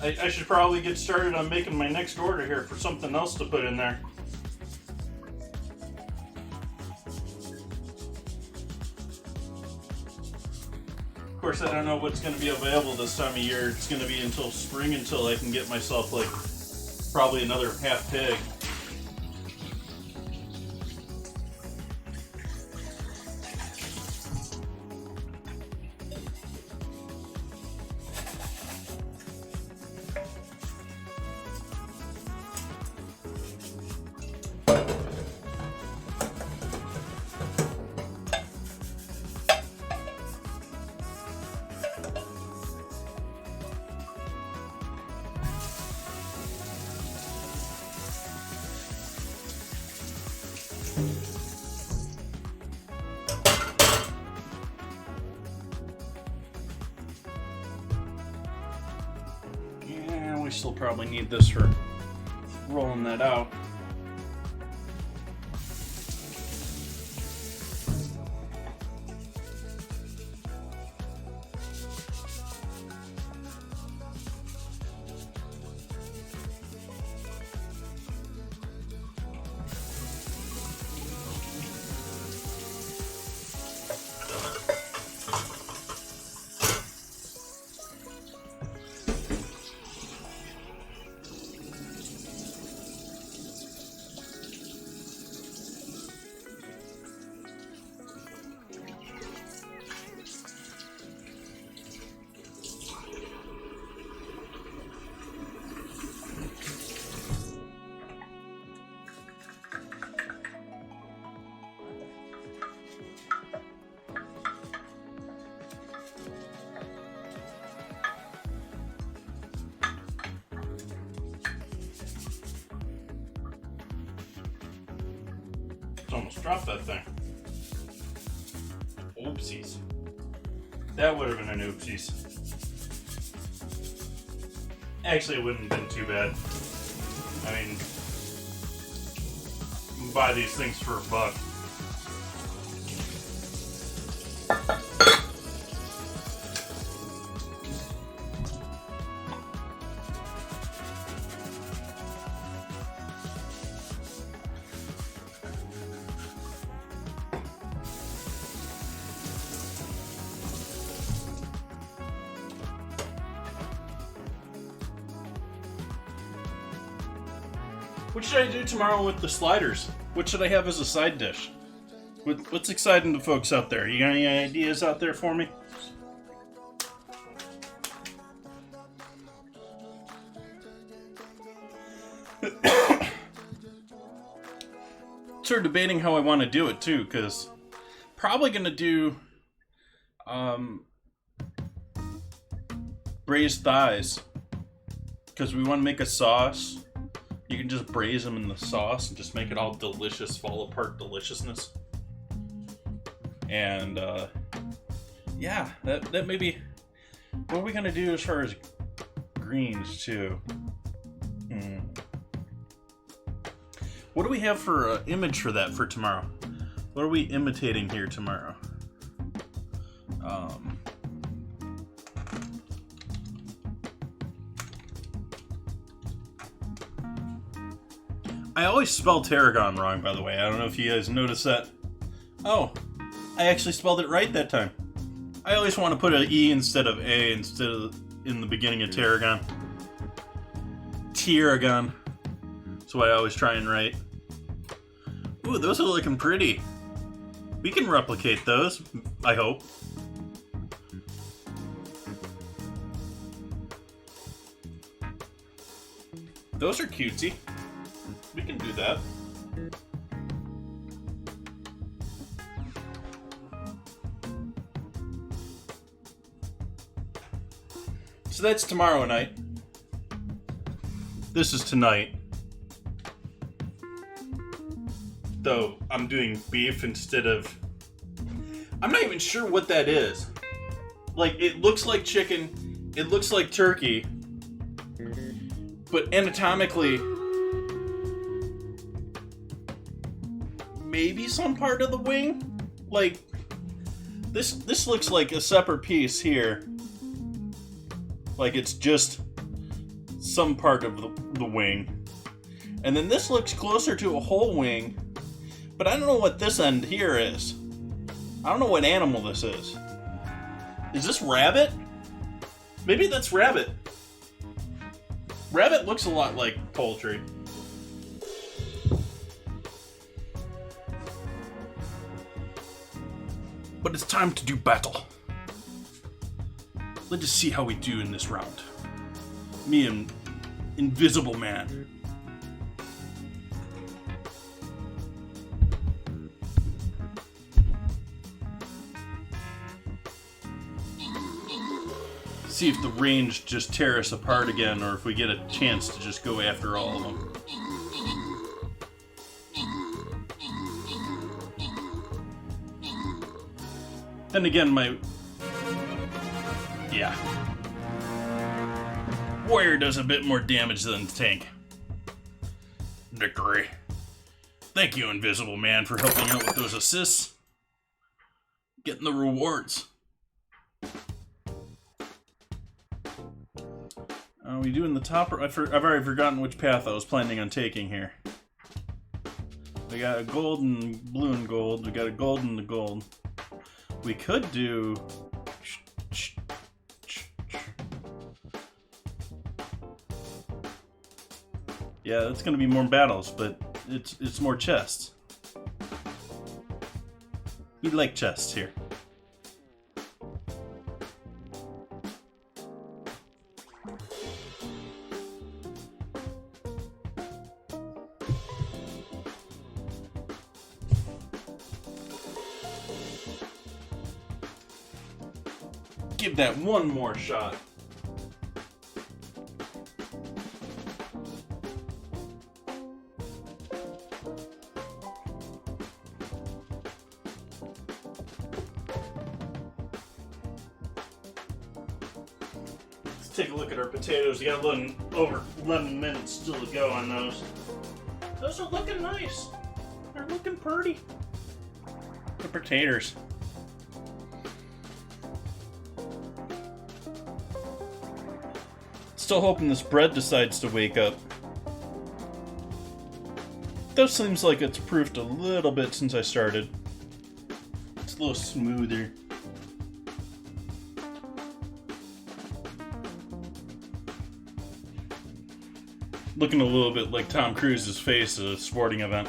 I should probably get started on making my next order here for something else to put in there. Of course, I don't know what's going to be available this time of year. It's going to be until spring until I can get myself, like, probably another half pig. Yeah, we still probably need this for rolling that out. Almost dropped that thing. Oopsies. That would have been an oopsies. Actually, it wouldn't have been too bad. I mean, buy these things for $1. What should I do tomorrow with the sliders? What should I have as a side dish? What's exciting to folks out there? You got any ideas out there for me? Sort of debating how I want to do it too, because probably gonna do braised thighs, because we want to make a sauce. You can just braise them in the sauce and just make it all delicious, fall apart deliciousness. And yeah, that may be. What are we gonna do as far as greens too? What do we have for image for that for tomorrow? What are we imitating here tomorrow? I always spell tarragon wrong, by the way. I don't know if you guys noticed that. Oh, I actually spelled it right that time. I always want to put an E instead of A instead of in the beginning of tarragon. Tarragon. That's what I always try and write. Ooh, those are looking pretty. We can replicate those, I hope. Those are cutesy. We can do that. So that's tomorrow night. This is tonight. Though I'm doing beef instead of... I'm not even sure what that is. Like, it looks like chicken, it looks like turkey, but anatomically, maybe some part of the wing. Like, this looks like a separate piece here. Like it's just some part of the wing. And then this looks closer to a whole wing. But I don't know what this end here is. I don't know what animal this is. Is this rabbit? Maybe that's rabbit. Rabbit looks a lot like poultry. But it's time to do battle. Let's just see how we do in this round. Me and Invisible Man. See if the range just tear us apart again, or if we get a chance to just go after all of them. Then again, yeah. Warrior does a bit more damage than the tank. Victory. Thank you, Invisible Man, for helping out with those assists. Getting the rewards. Are we doing the top? I've already forgotten which path I was planning on taking here. We got a gold and blue and gold. We got a gold and the gold. We could do... Yeah, that's going to be more battles, but it's more chests. We like chests here. Give that one more shot. Let's take a look at our potatoes. We got over 11 minutes still to go on those. Those are looking nice. They're looking pretty. The potatoes. Still hoping this bread decides to wake up. That seems like it's proofed a little bit since I started. It's a little smoother. Looking a little bit like Tom Cruise's face at a sporting event.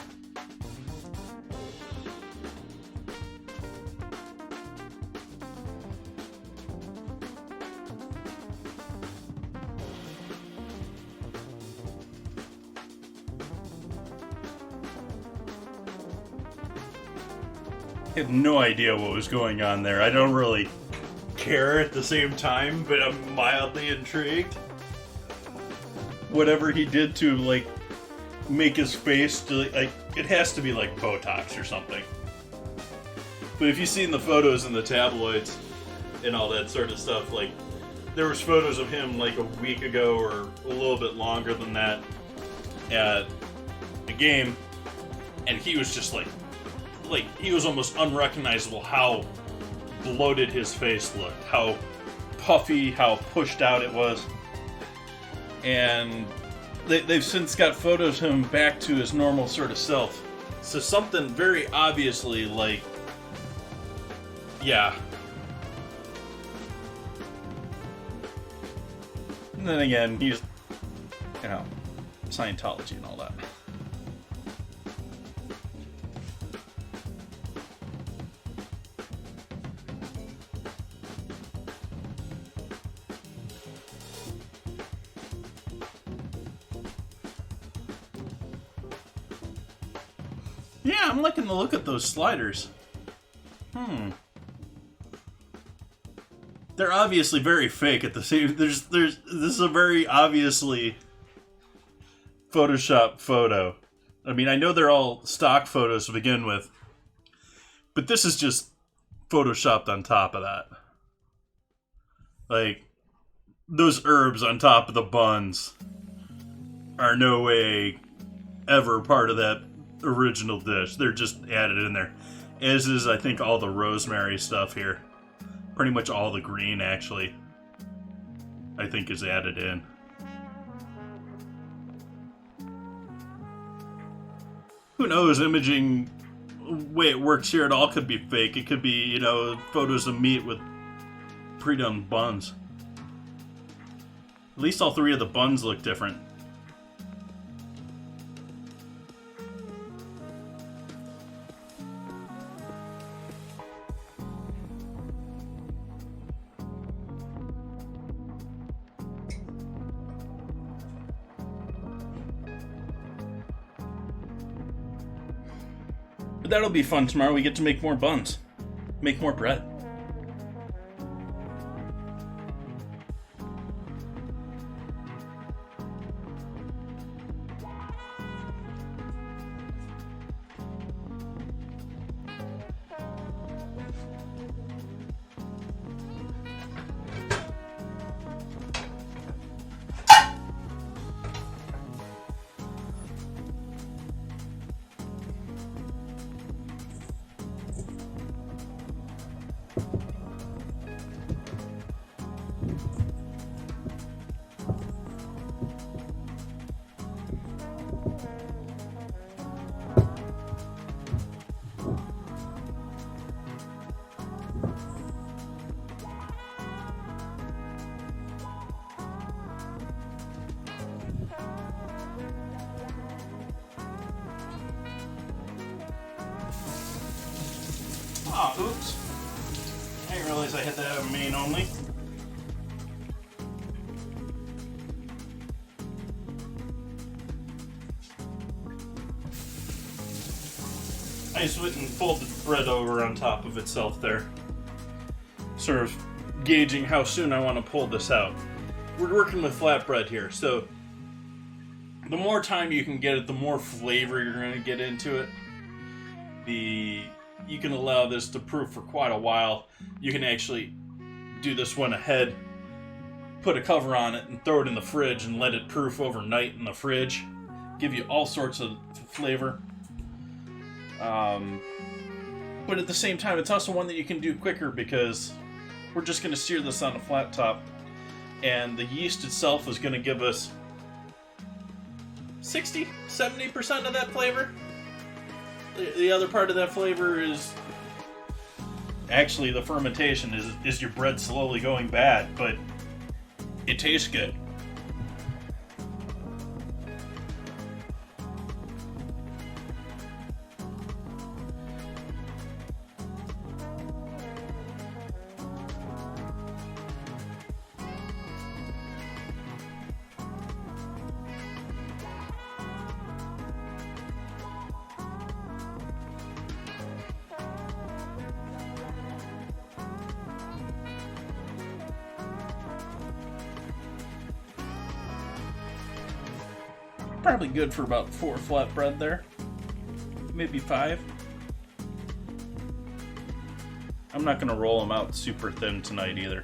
I have no idea what was going on there. I don't really care at the same time, but I'm mildly intrigued. Whatever he did to, like, make his face, to, like, it has to be, like, Botox or something. But if you've seen the photos in the tabloids and all that sort of stuff, like, there was photos of him, like, a week ago or a little bit longer than that at the game, and he was just, like, he was almost unrecognizable how bloated his face looked, how puffy, how pushed out it was. And they've since got photos of him back to his normal sort of self. So something very obviously, like, yeah. And then again, he's, you know, Scientology and all that. Yeah, I'm liking the look at those sliders. They're obviously very fake at the same. This is a very obviously Photoshop photo. I mean, I know they're all stock photos to begin with, but this is just photoshopped on top of that. Like, those herbs on top of the buns are no way ever part of that original dish. They're just added in there. As is, I think, all the rosemary stuff here. Pretty much all the green, actually, I think is added in. Who knows, imaging, way it works here, it all could be fake. It could be, you know, photos of meat with pre-done buns. At least all three of the buns look different. But that'll be fun tomorrow. We get to make more buns. Make more bread. Ah, oops. I didn't realize I had that on main only. I just went and folded the bread over on top of itself there. Sort of gauging how soon I want to pull this out. We're working with flatbread here, so the more time you can get it, the more flavor you're going to get into it. You can allow this to proof for quite a while. You can actually do this one ahead, put a cover on it, and throw it in the fridge and let it proof overnight in the fridge. Give you all sorts of flavor. But at the same time, it's also one that you can do quicker because we're just going to sear this on a flat top, and the yeast itself is going to give us 60-70% of that flavor. The other part of that flavor is actually the fermentation, is your bread slowly going bad, but it tastes good. Probably good for about 4 flatbread there. Maybe 5. I'm not going to roll them out super thin tonight either.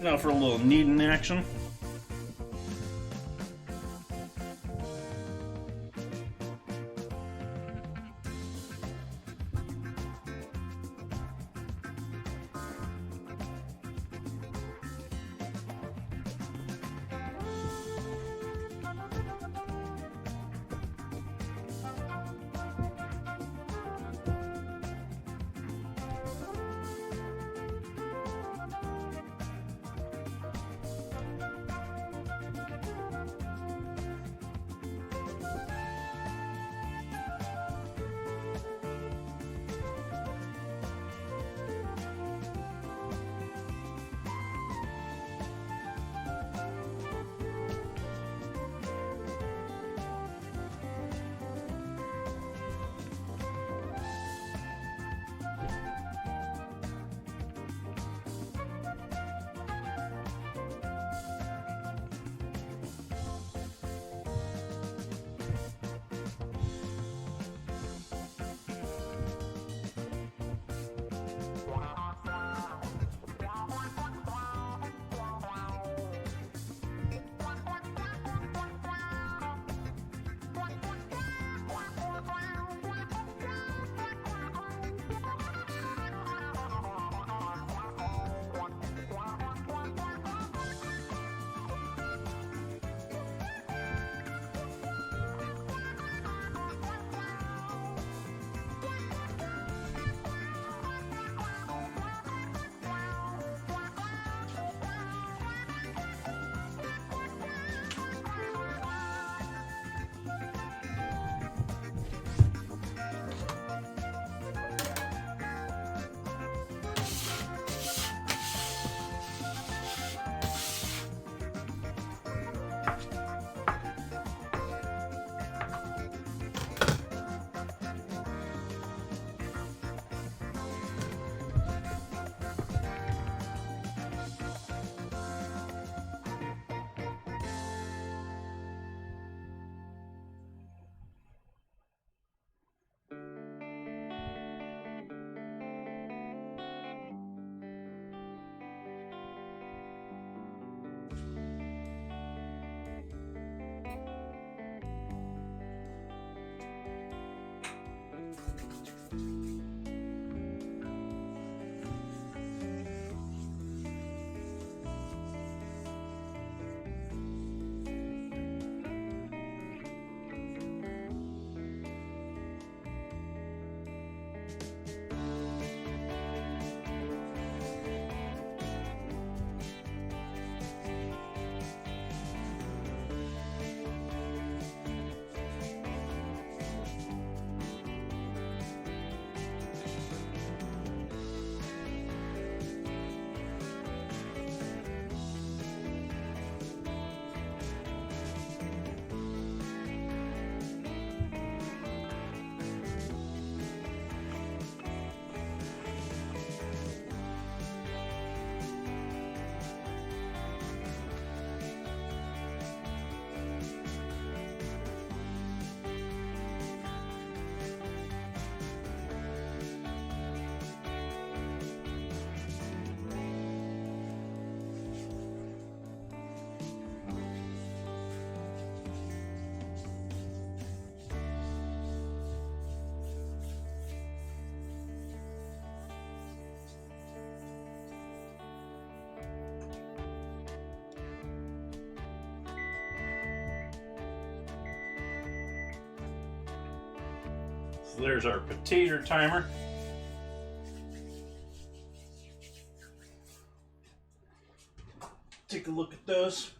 Now for a little kneading action. So there's our potato timer. Take a look at those.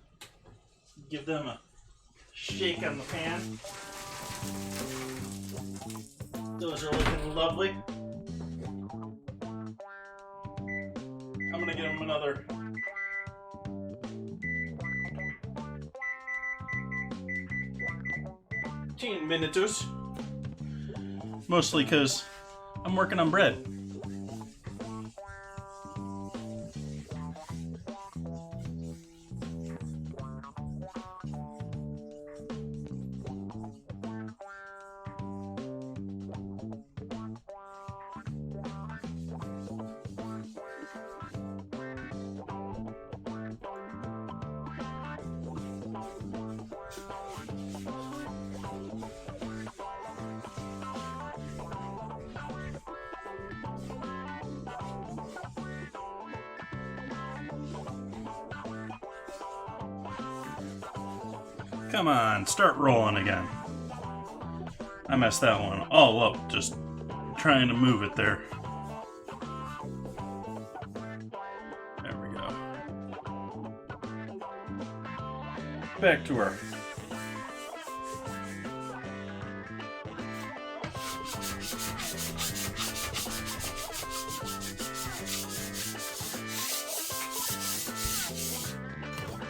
Give them a shake on the pan. Those are looking lovely. I'm gonna give them another 15 minutes. Mostly because I'm working on bread. Come on, start rolling again. I messed that one all up just trying to move it there. There we go. Back to our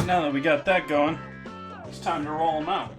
now that we got that going, it's time to roll them out.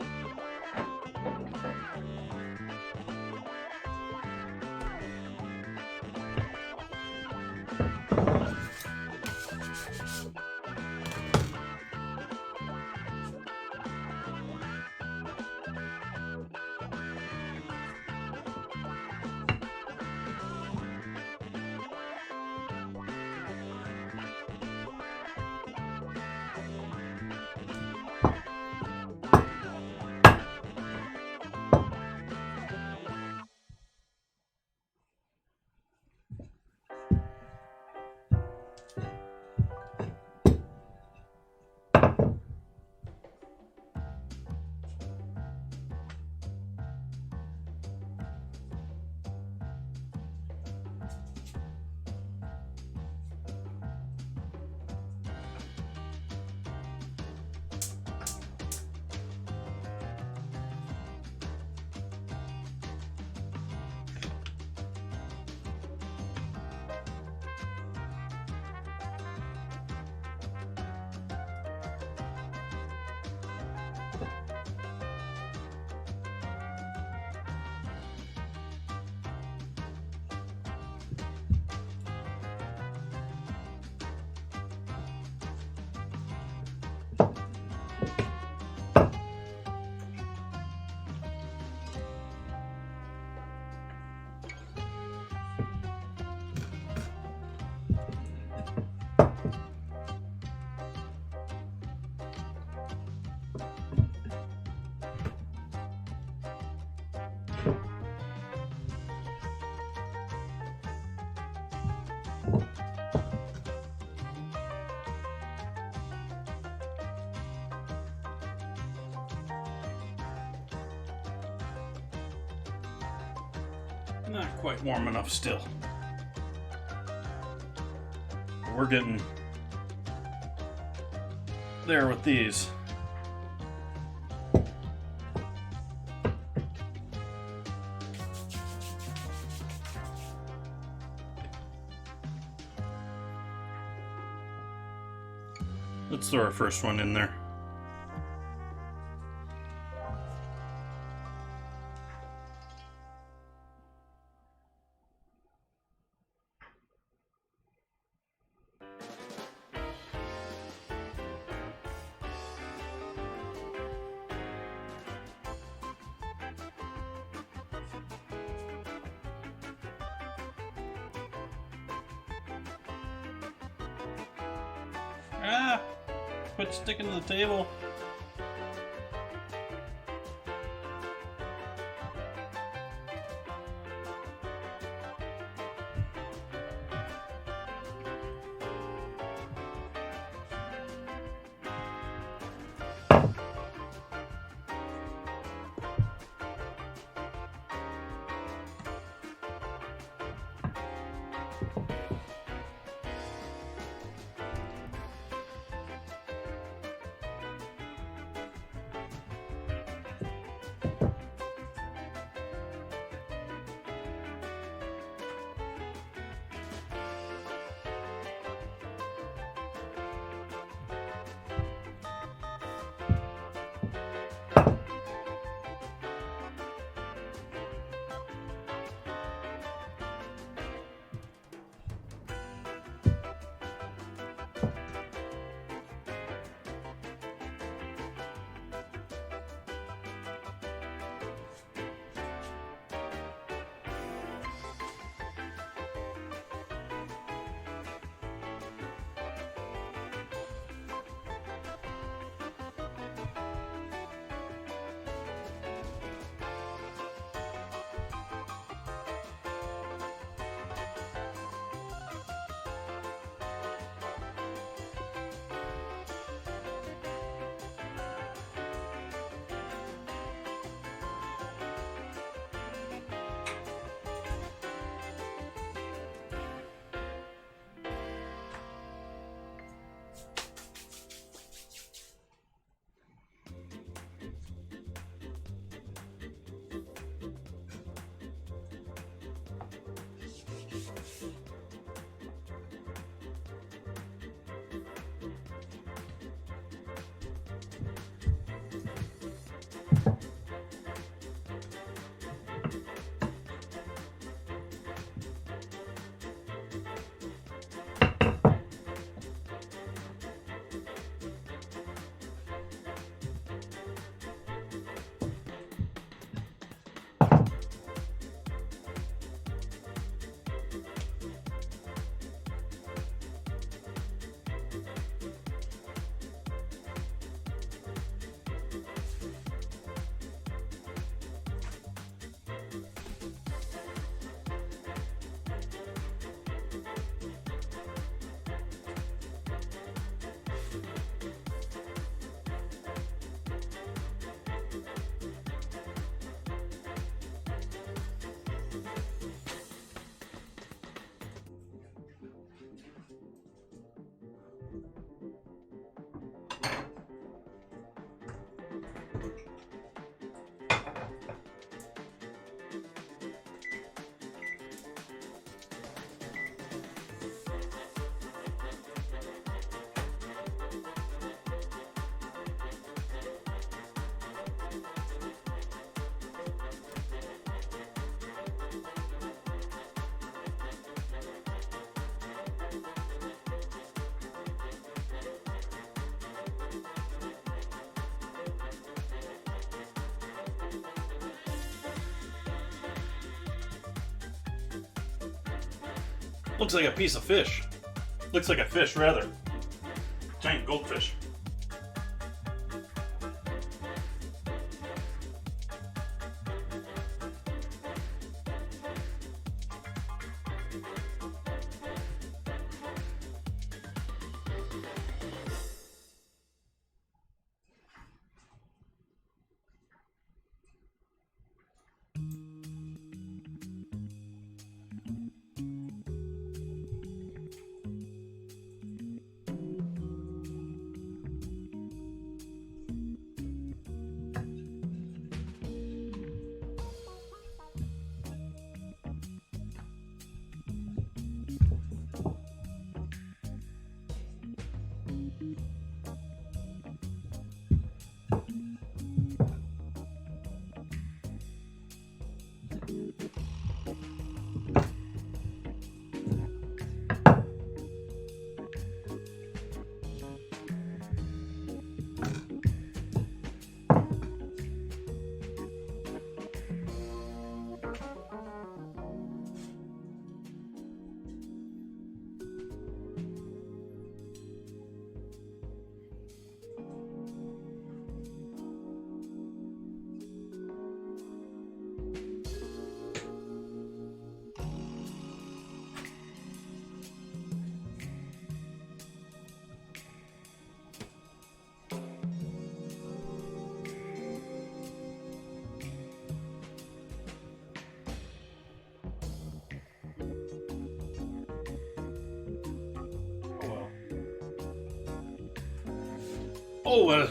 Not quite warm enough still. We're getting there with these. Let's throw our first one in there. Ah! Quit sticking to the table. Looks like a piece of fish. Looks like a fish, rather. Giant goldfish. Oh, uh-oh.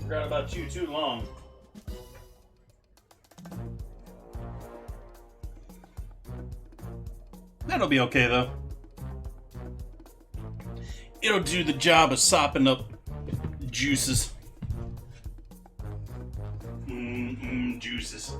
Forgot about you too long. That'll be okay, though. It'll do the job of sopping up juices. Juices.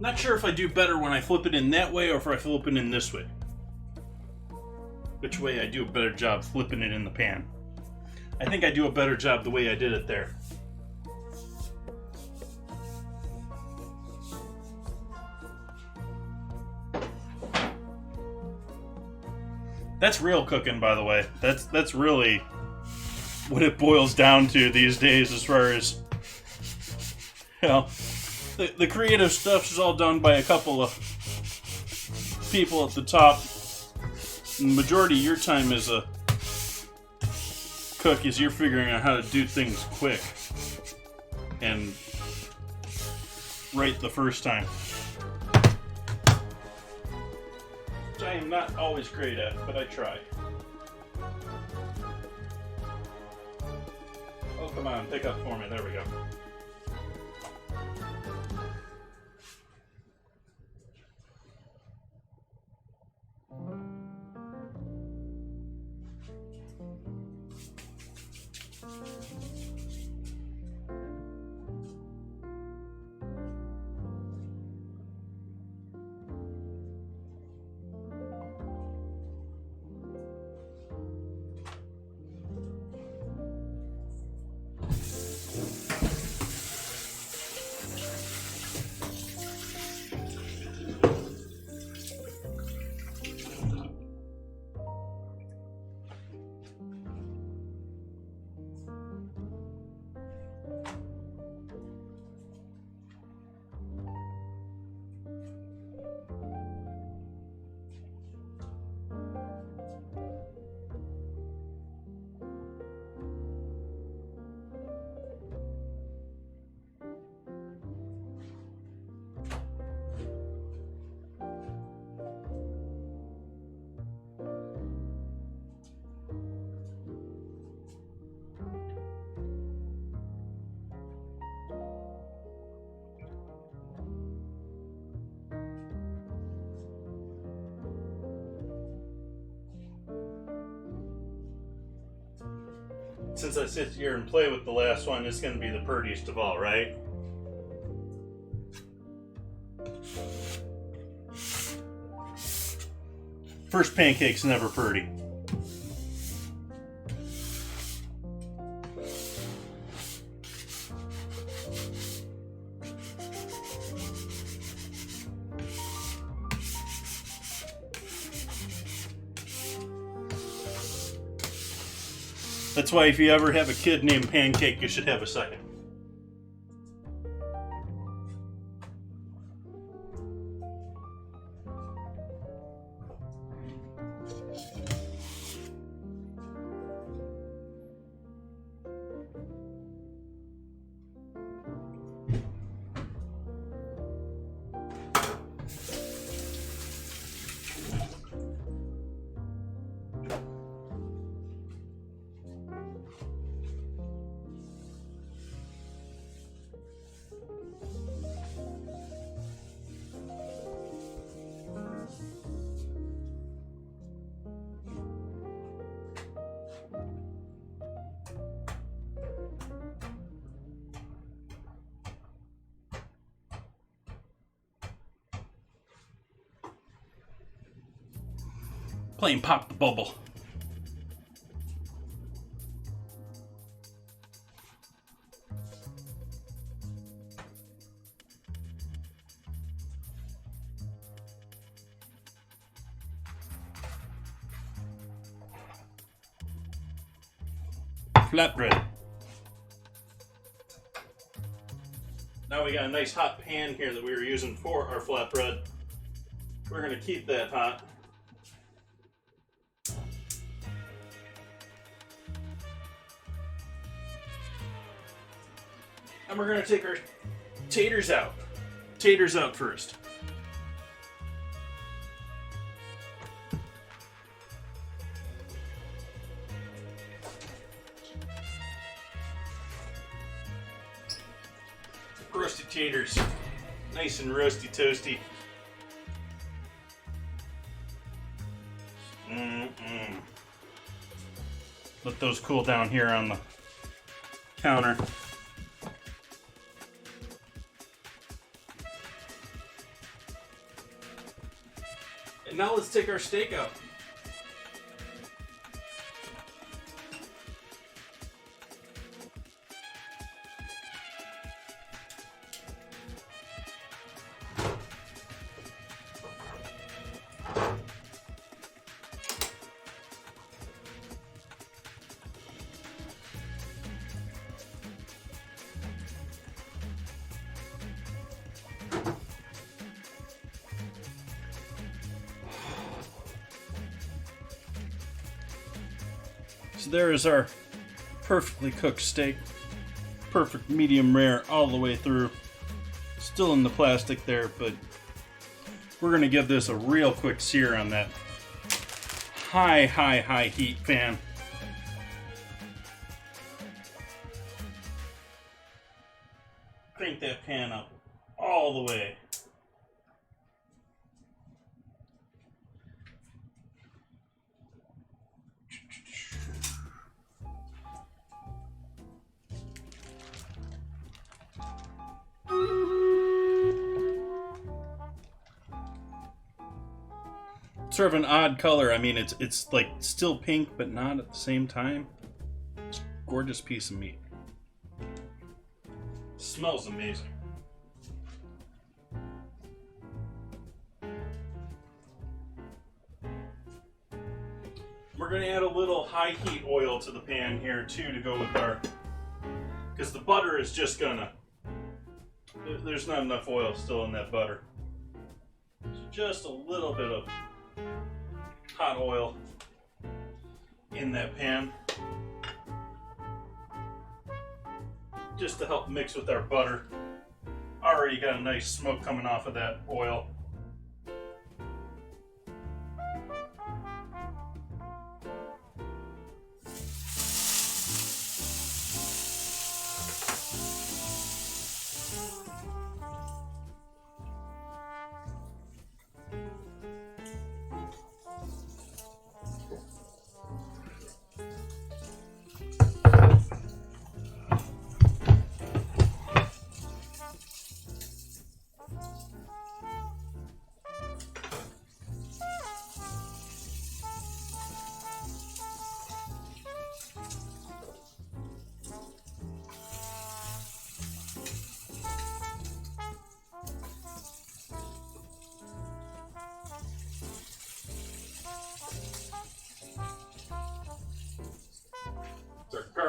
Not sure if I do better when I flip it in that way or if I flip it in this way. Which way I do a better job flipping it in the pan. I think I do a better job the way I did it there. That's real cooking, by the way. That's really what it boils down to these days as far as, you know, the creative stuff is all done by a couple of people at the top. And the majority of your time as a cook is you're figuring out how to do things quick and right the first time. Which I am not always great at, but I try. Oh, come on, pick up for me. There we go. Since I sit here and play with the last one, it's going to be the prettiest of all, right? First pancake's never pretty. That's why if you ever have a kid named Pancake, you should have a second. Playing Pop the Bubble. Flatbread. Now we got a nice hot pan here that we were using for our flatbread. We're going to keep that hot. And we're going to take our taters out. Taters out first. Roasted taters. Nice and roasty toasty. Let those cool down here on the counter. And now let's take our steak out. So there is our perfectly cooked steak. Perfect medium rare all the way through. Still in the plastic there, but we're going to give this a real quick sear on that high heat pan. Crank that pan up all the way. Sort of an odd color. I mean, it's like still pink, but not at the same time. Gorgeous piece of meat. Smells amazing. We're going to add a little high heat oil to the pan here too to go with our, because the butter is just gonna, there's not enough oil still in that butter. So just a little bit of hot oil in that pan just to help mix with our butter. Already got a nice smoke coming off of that oil.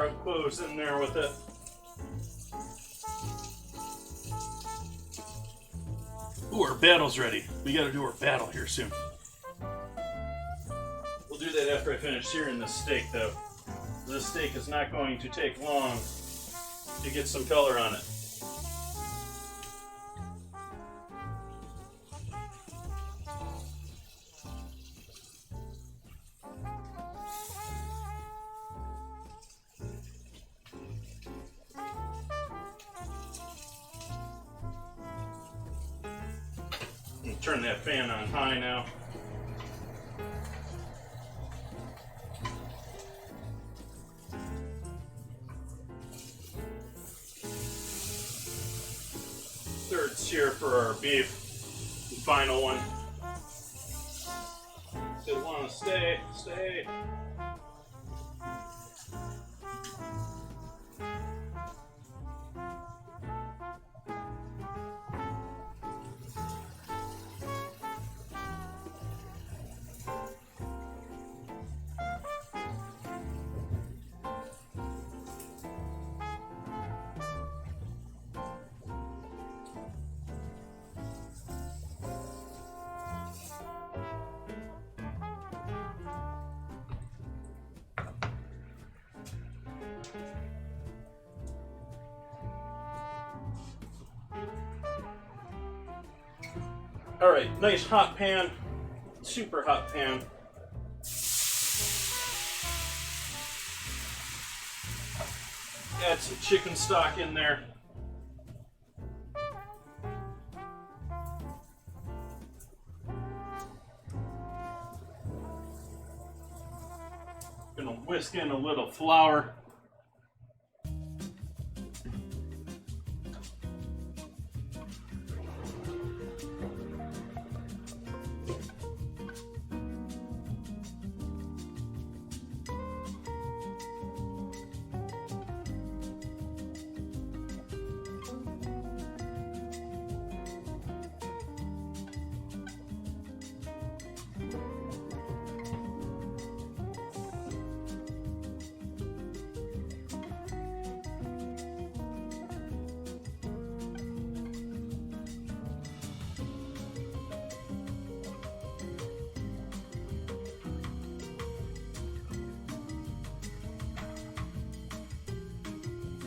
our cloves in there with it. Ooh, our battle's ready. We gotta do our battle here soon. We'll do that after I finish searing this steak, though. This steak is not going to take long to get some color on it. Turn that fan on high now. Third sear for our beef. The final one. Still want to stay. Alright, nice hot pan, super hot pan. Add some chicken stock in there. Gonna whisk in a little flour.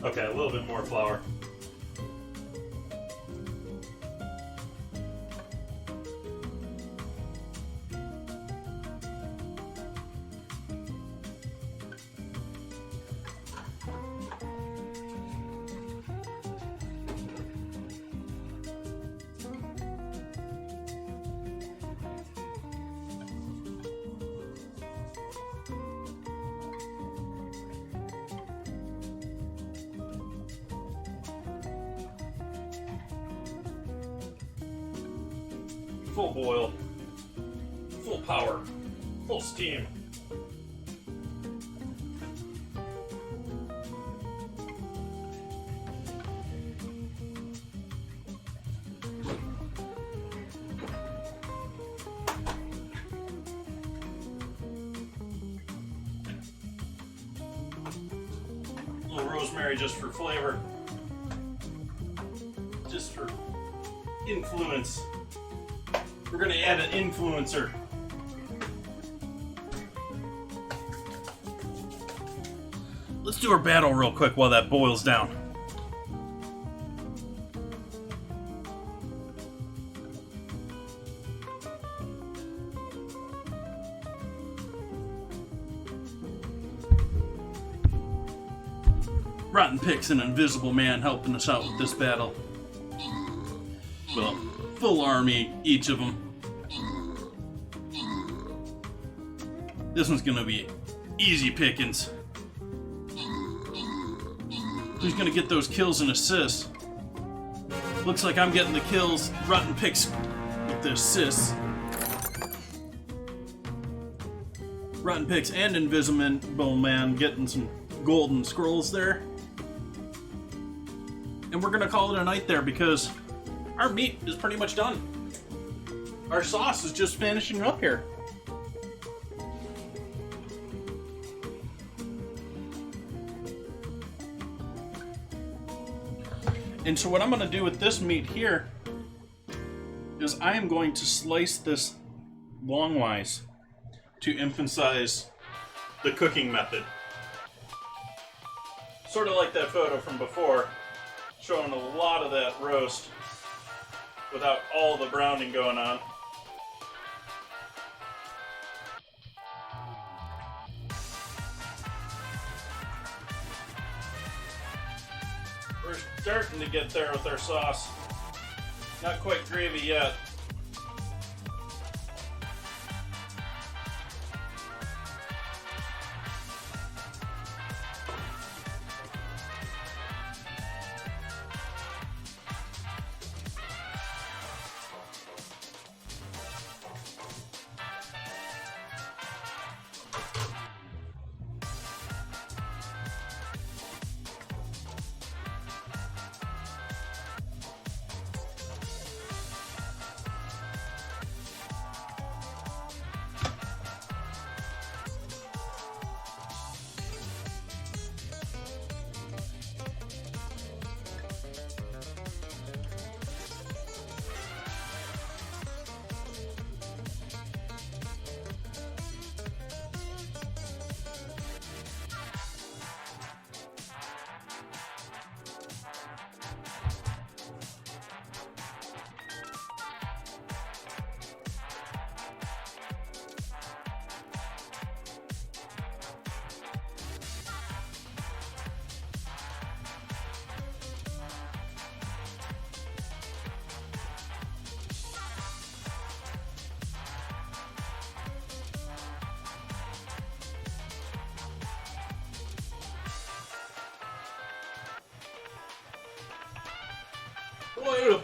Okay, a little bit more flour. Full boil, full power, full steam. A little rosemary just for flavor, just for influence. We're going to add an influencer. Let's do our battle real quick while that boils down. Rotten Pick's an invisible man helping us out with this battle. Well, full army, each of them. This one's gonna be easy pickings. Who's gonna get those kills and assists? Looks like I'm getting the kills. Rotten Picks with the assists. Rotten Picks and Invisible Man getting some golden scrolls there. And we're gonna call it a night there because our meat is pretty much done. Our sauce is just finishing up here. And so what I'm going to do with this meat here is I am going to slice this longwise to emphasize the cooking method. Sort of like that photo from before, showing a lot of that roast without all the browning going on. We're starting to get there with our sauce. Not quite gravy yet.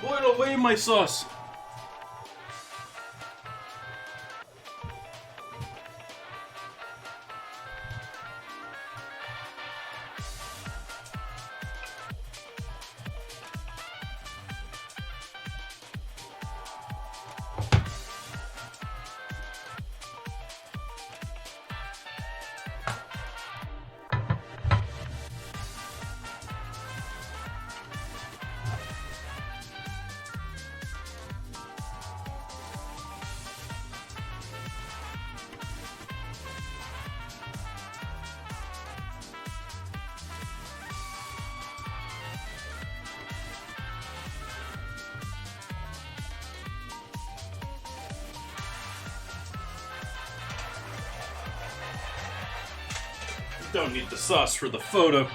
Boil away my sauce. Don't need the sauce for the photo.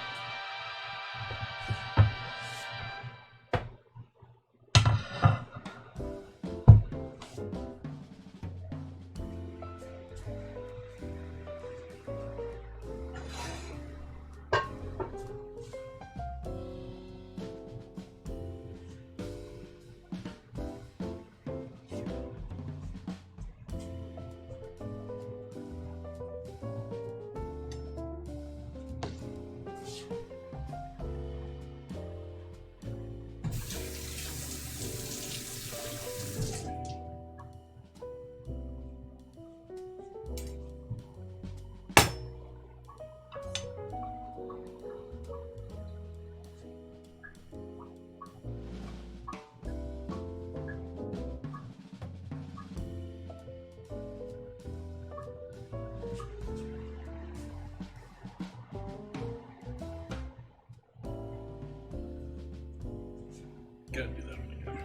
Gotta do that one again.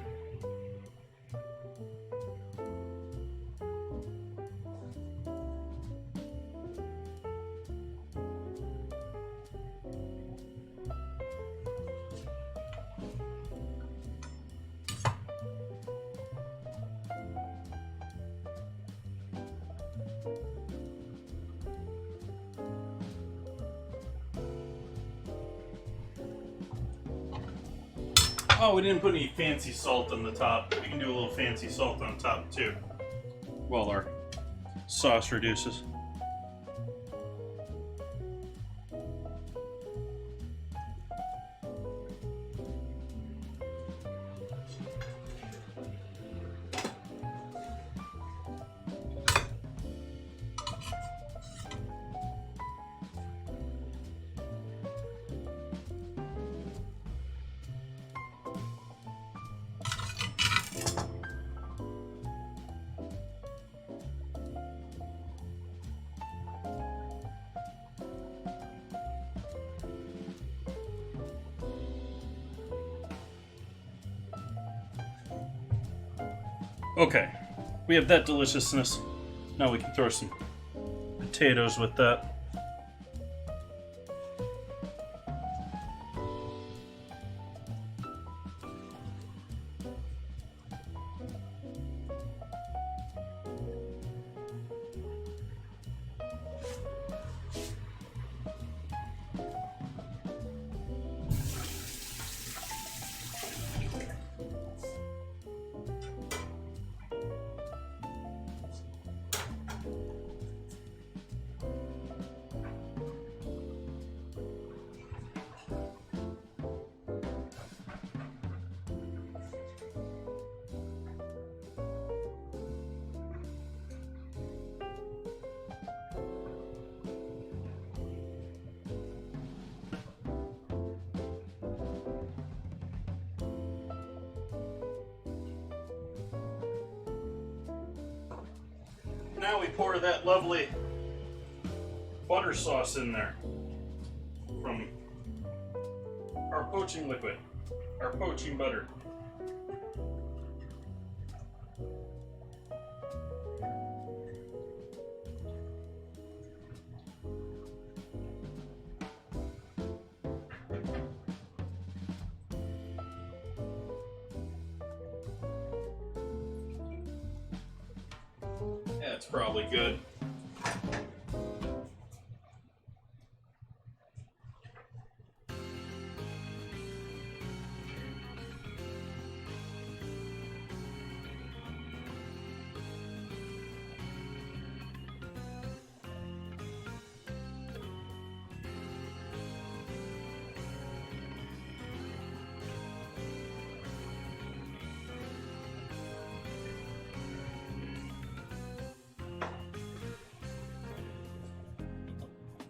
Oh, we didn't put any fancy salt on the top. We can do a little fancy salt on top too, while our sauce reduces. Okay, we have that deliciousness. Now we can throw some potatoes with that. Now we pour that lovely butter sauce in there from our poaching liquid, our poaching butter. That's probably good.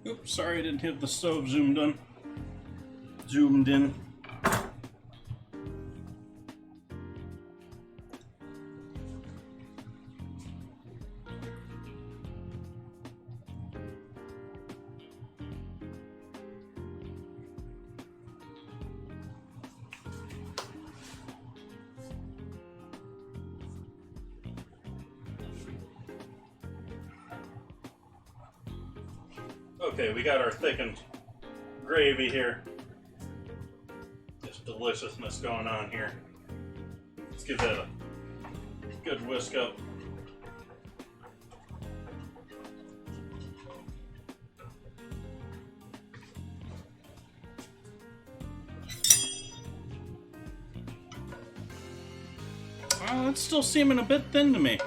Oops, sorry I didn't have the stove zoomed in. Okay, we got our thickened gravy here. Just deliciousness going on here. Let's give that a good whisk up. It's still seeming a bit thin to me.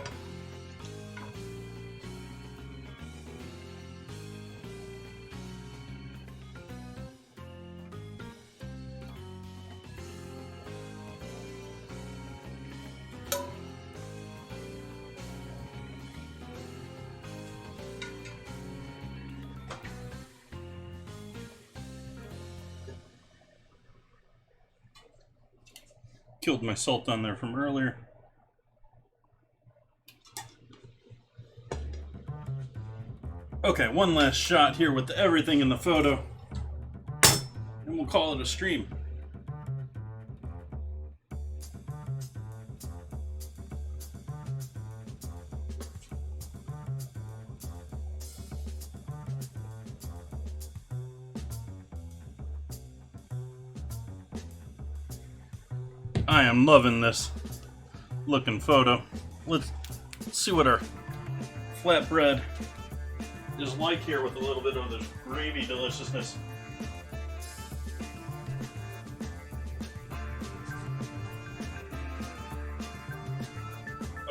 Killed my salt on there from earlier. Okay, one last shot here with everything in the photo, and we'll call it a stream. I am loving this looking photo. Let's see what our flatbread is like here with a little bit of this gravy deliciousness.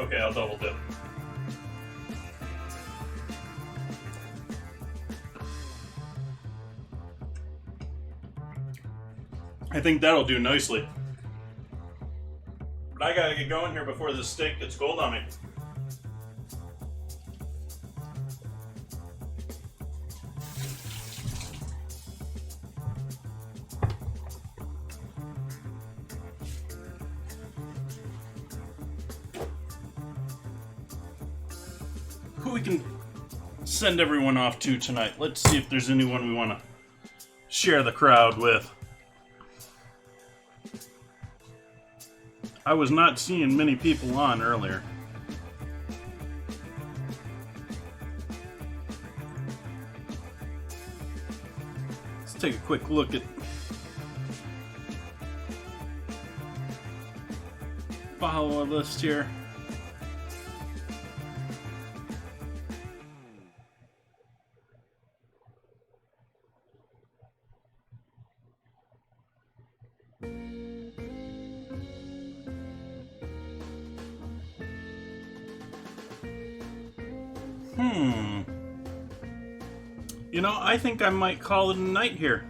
Okay, I'll double dip. I think that'll do nicely. But I gotta get going here before this steak gets cold on me. Who we can send everyone off to tonight? Let's see if there's anyone we want to share the crowd with. I was not seeing many people on earlier. take a quick look at follow list here. You know, I think I might call it a night here.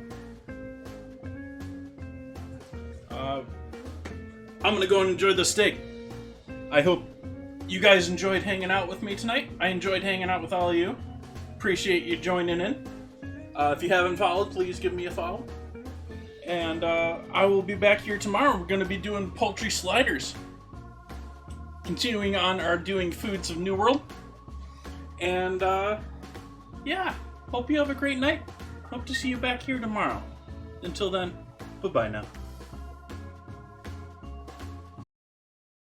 I'm gonna go and enjoy the steak. I hope you guys enjoyed hanging out with me tonight. I enjoyed hanging out with all of you. Appreciate you joining in. If you haven't followed, please give me a follow. And I will be back here tomorrow. We're gonna be doing poultry sliders. Continuing on our Doing Foods of New World. And yeah, hope you have a great night. Hope to see you back here tomorrow. Until then, bye-bye now.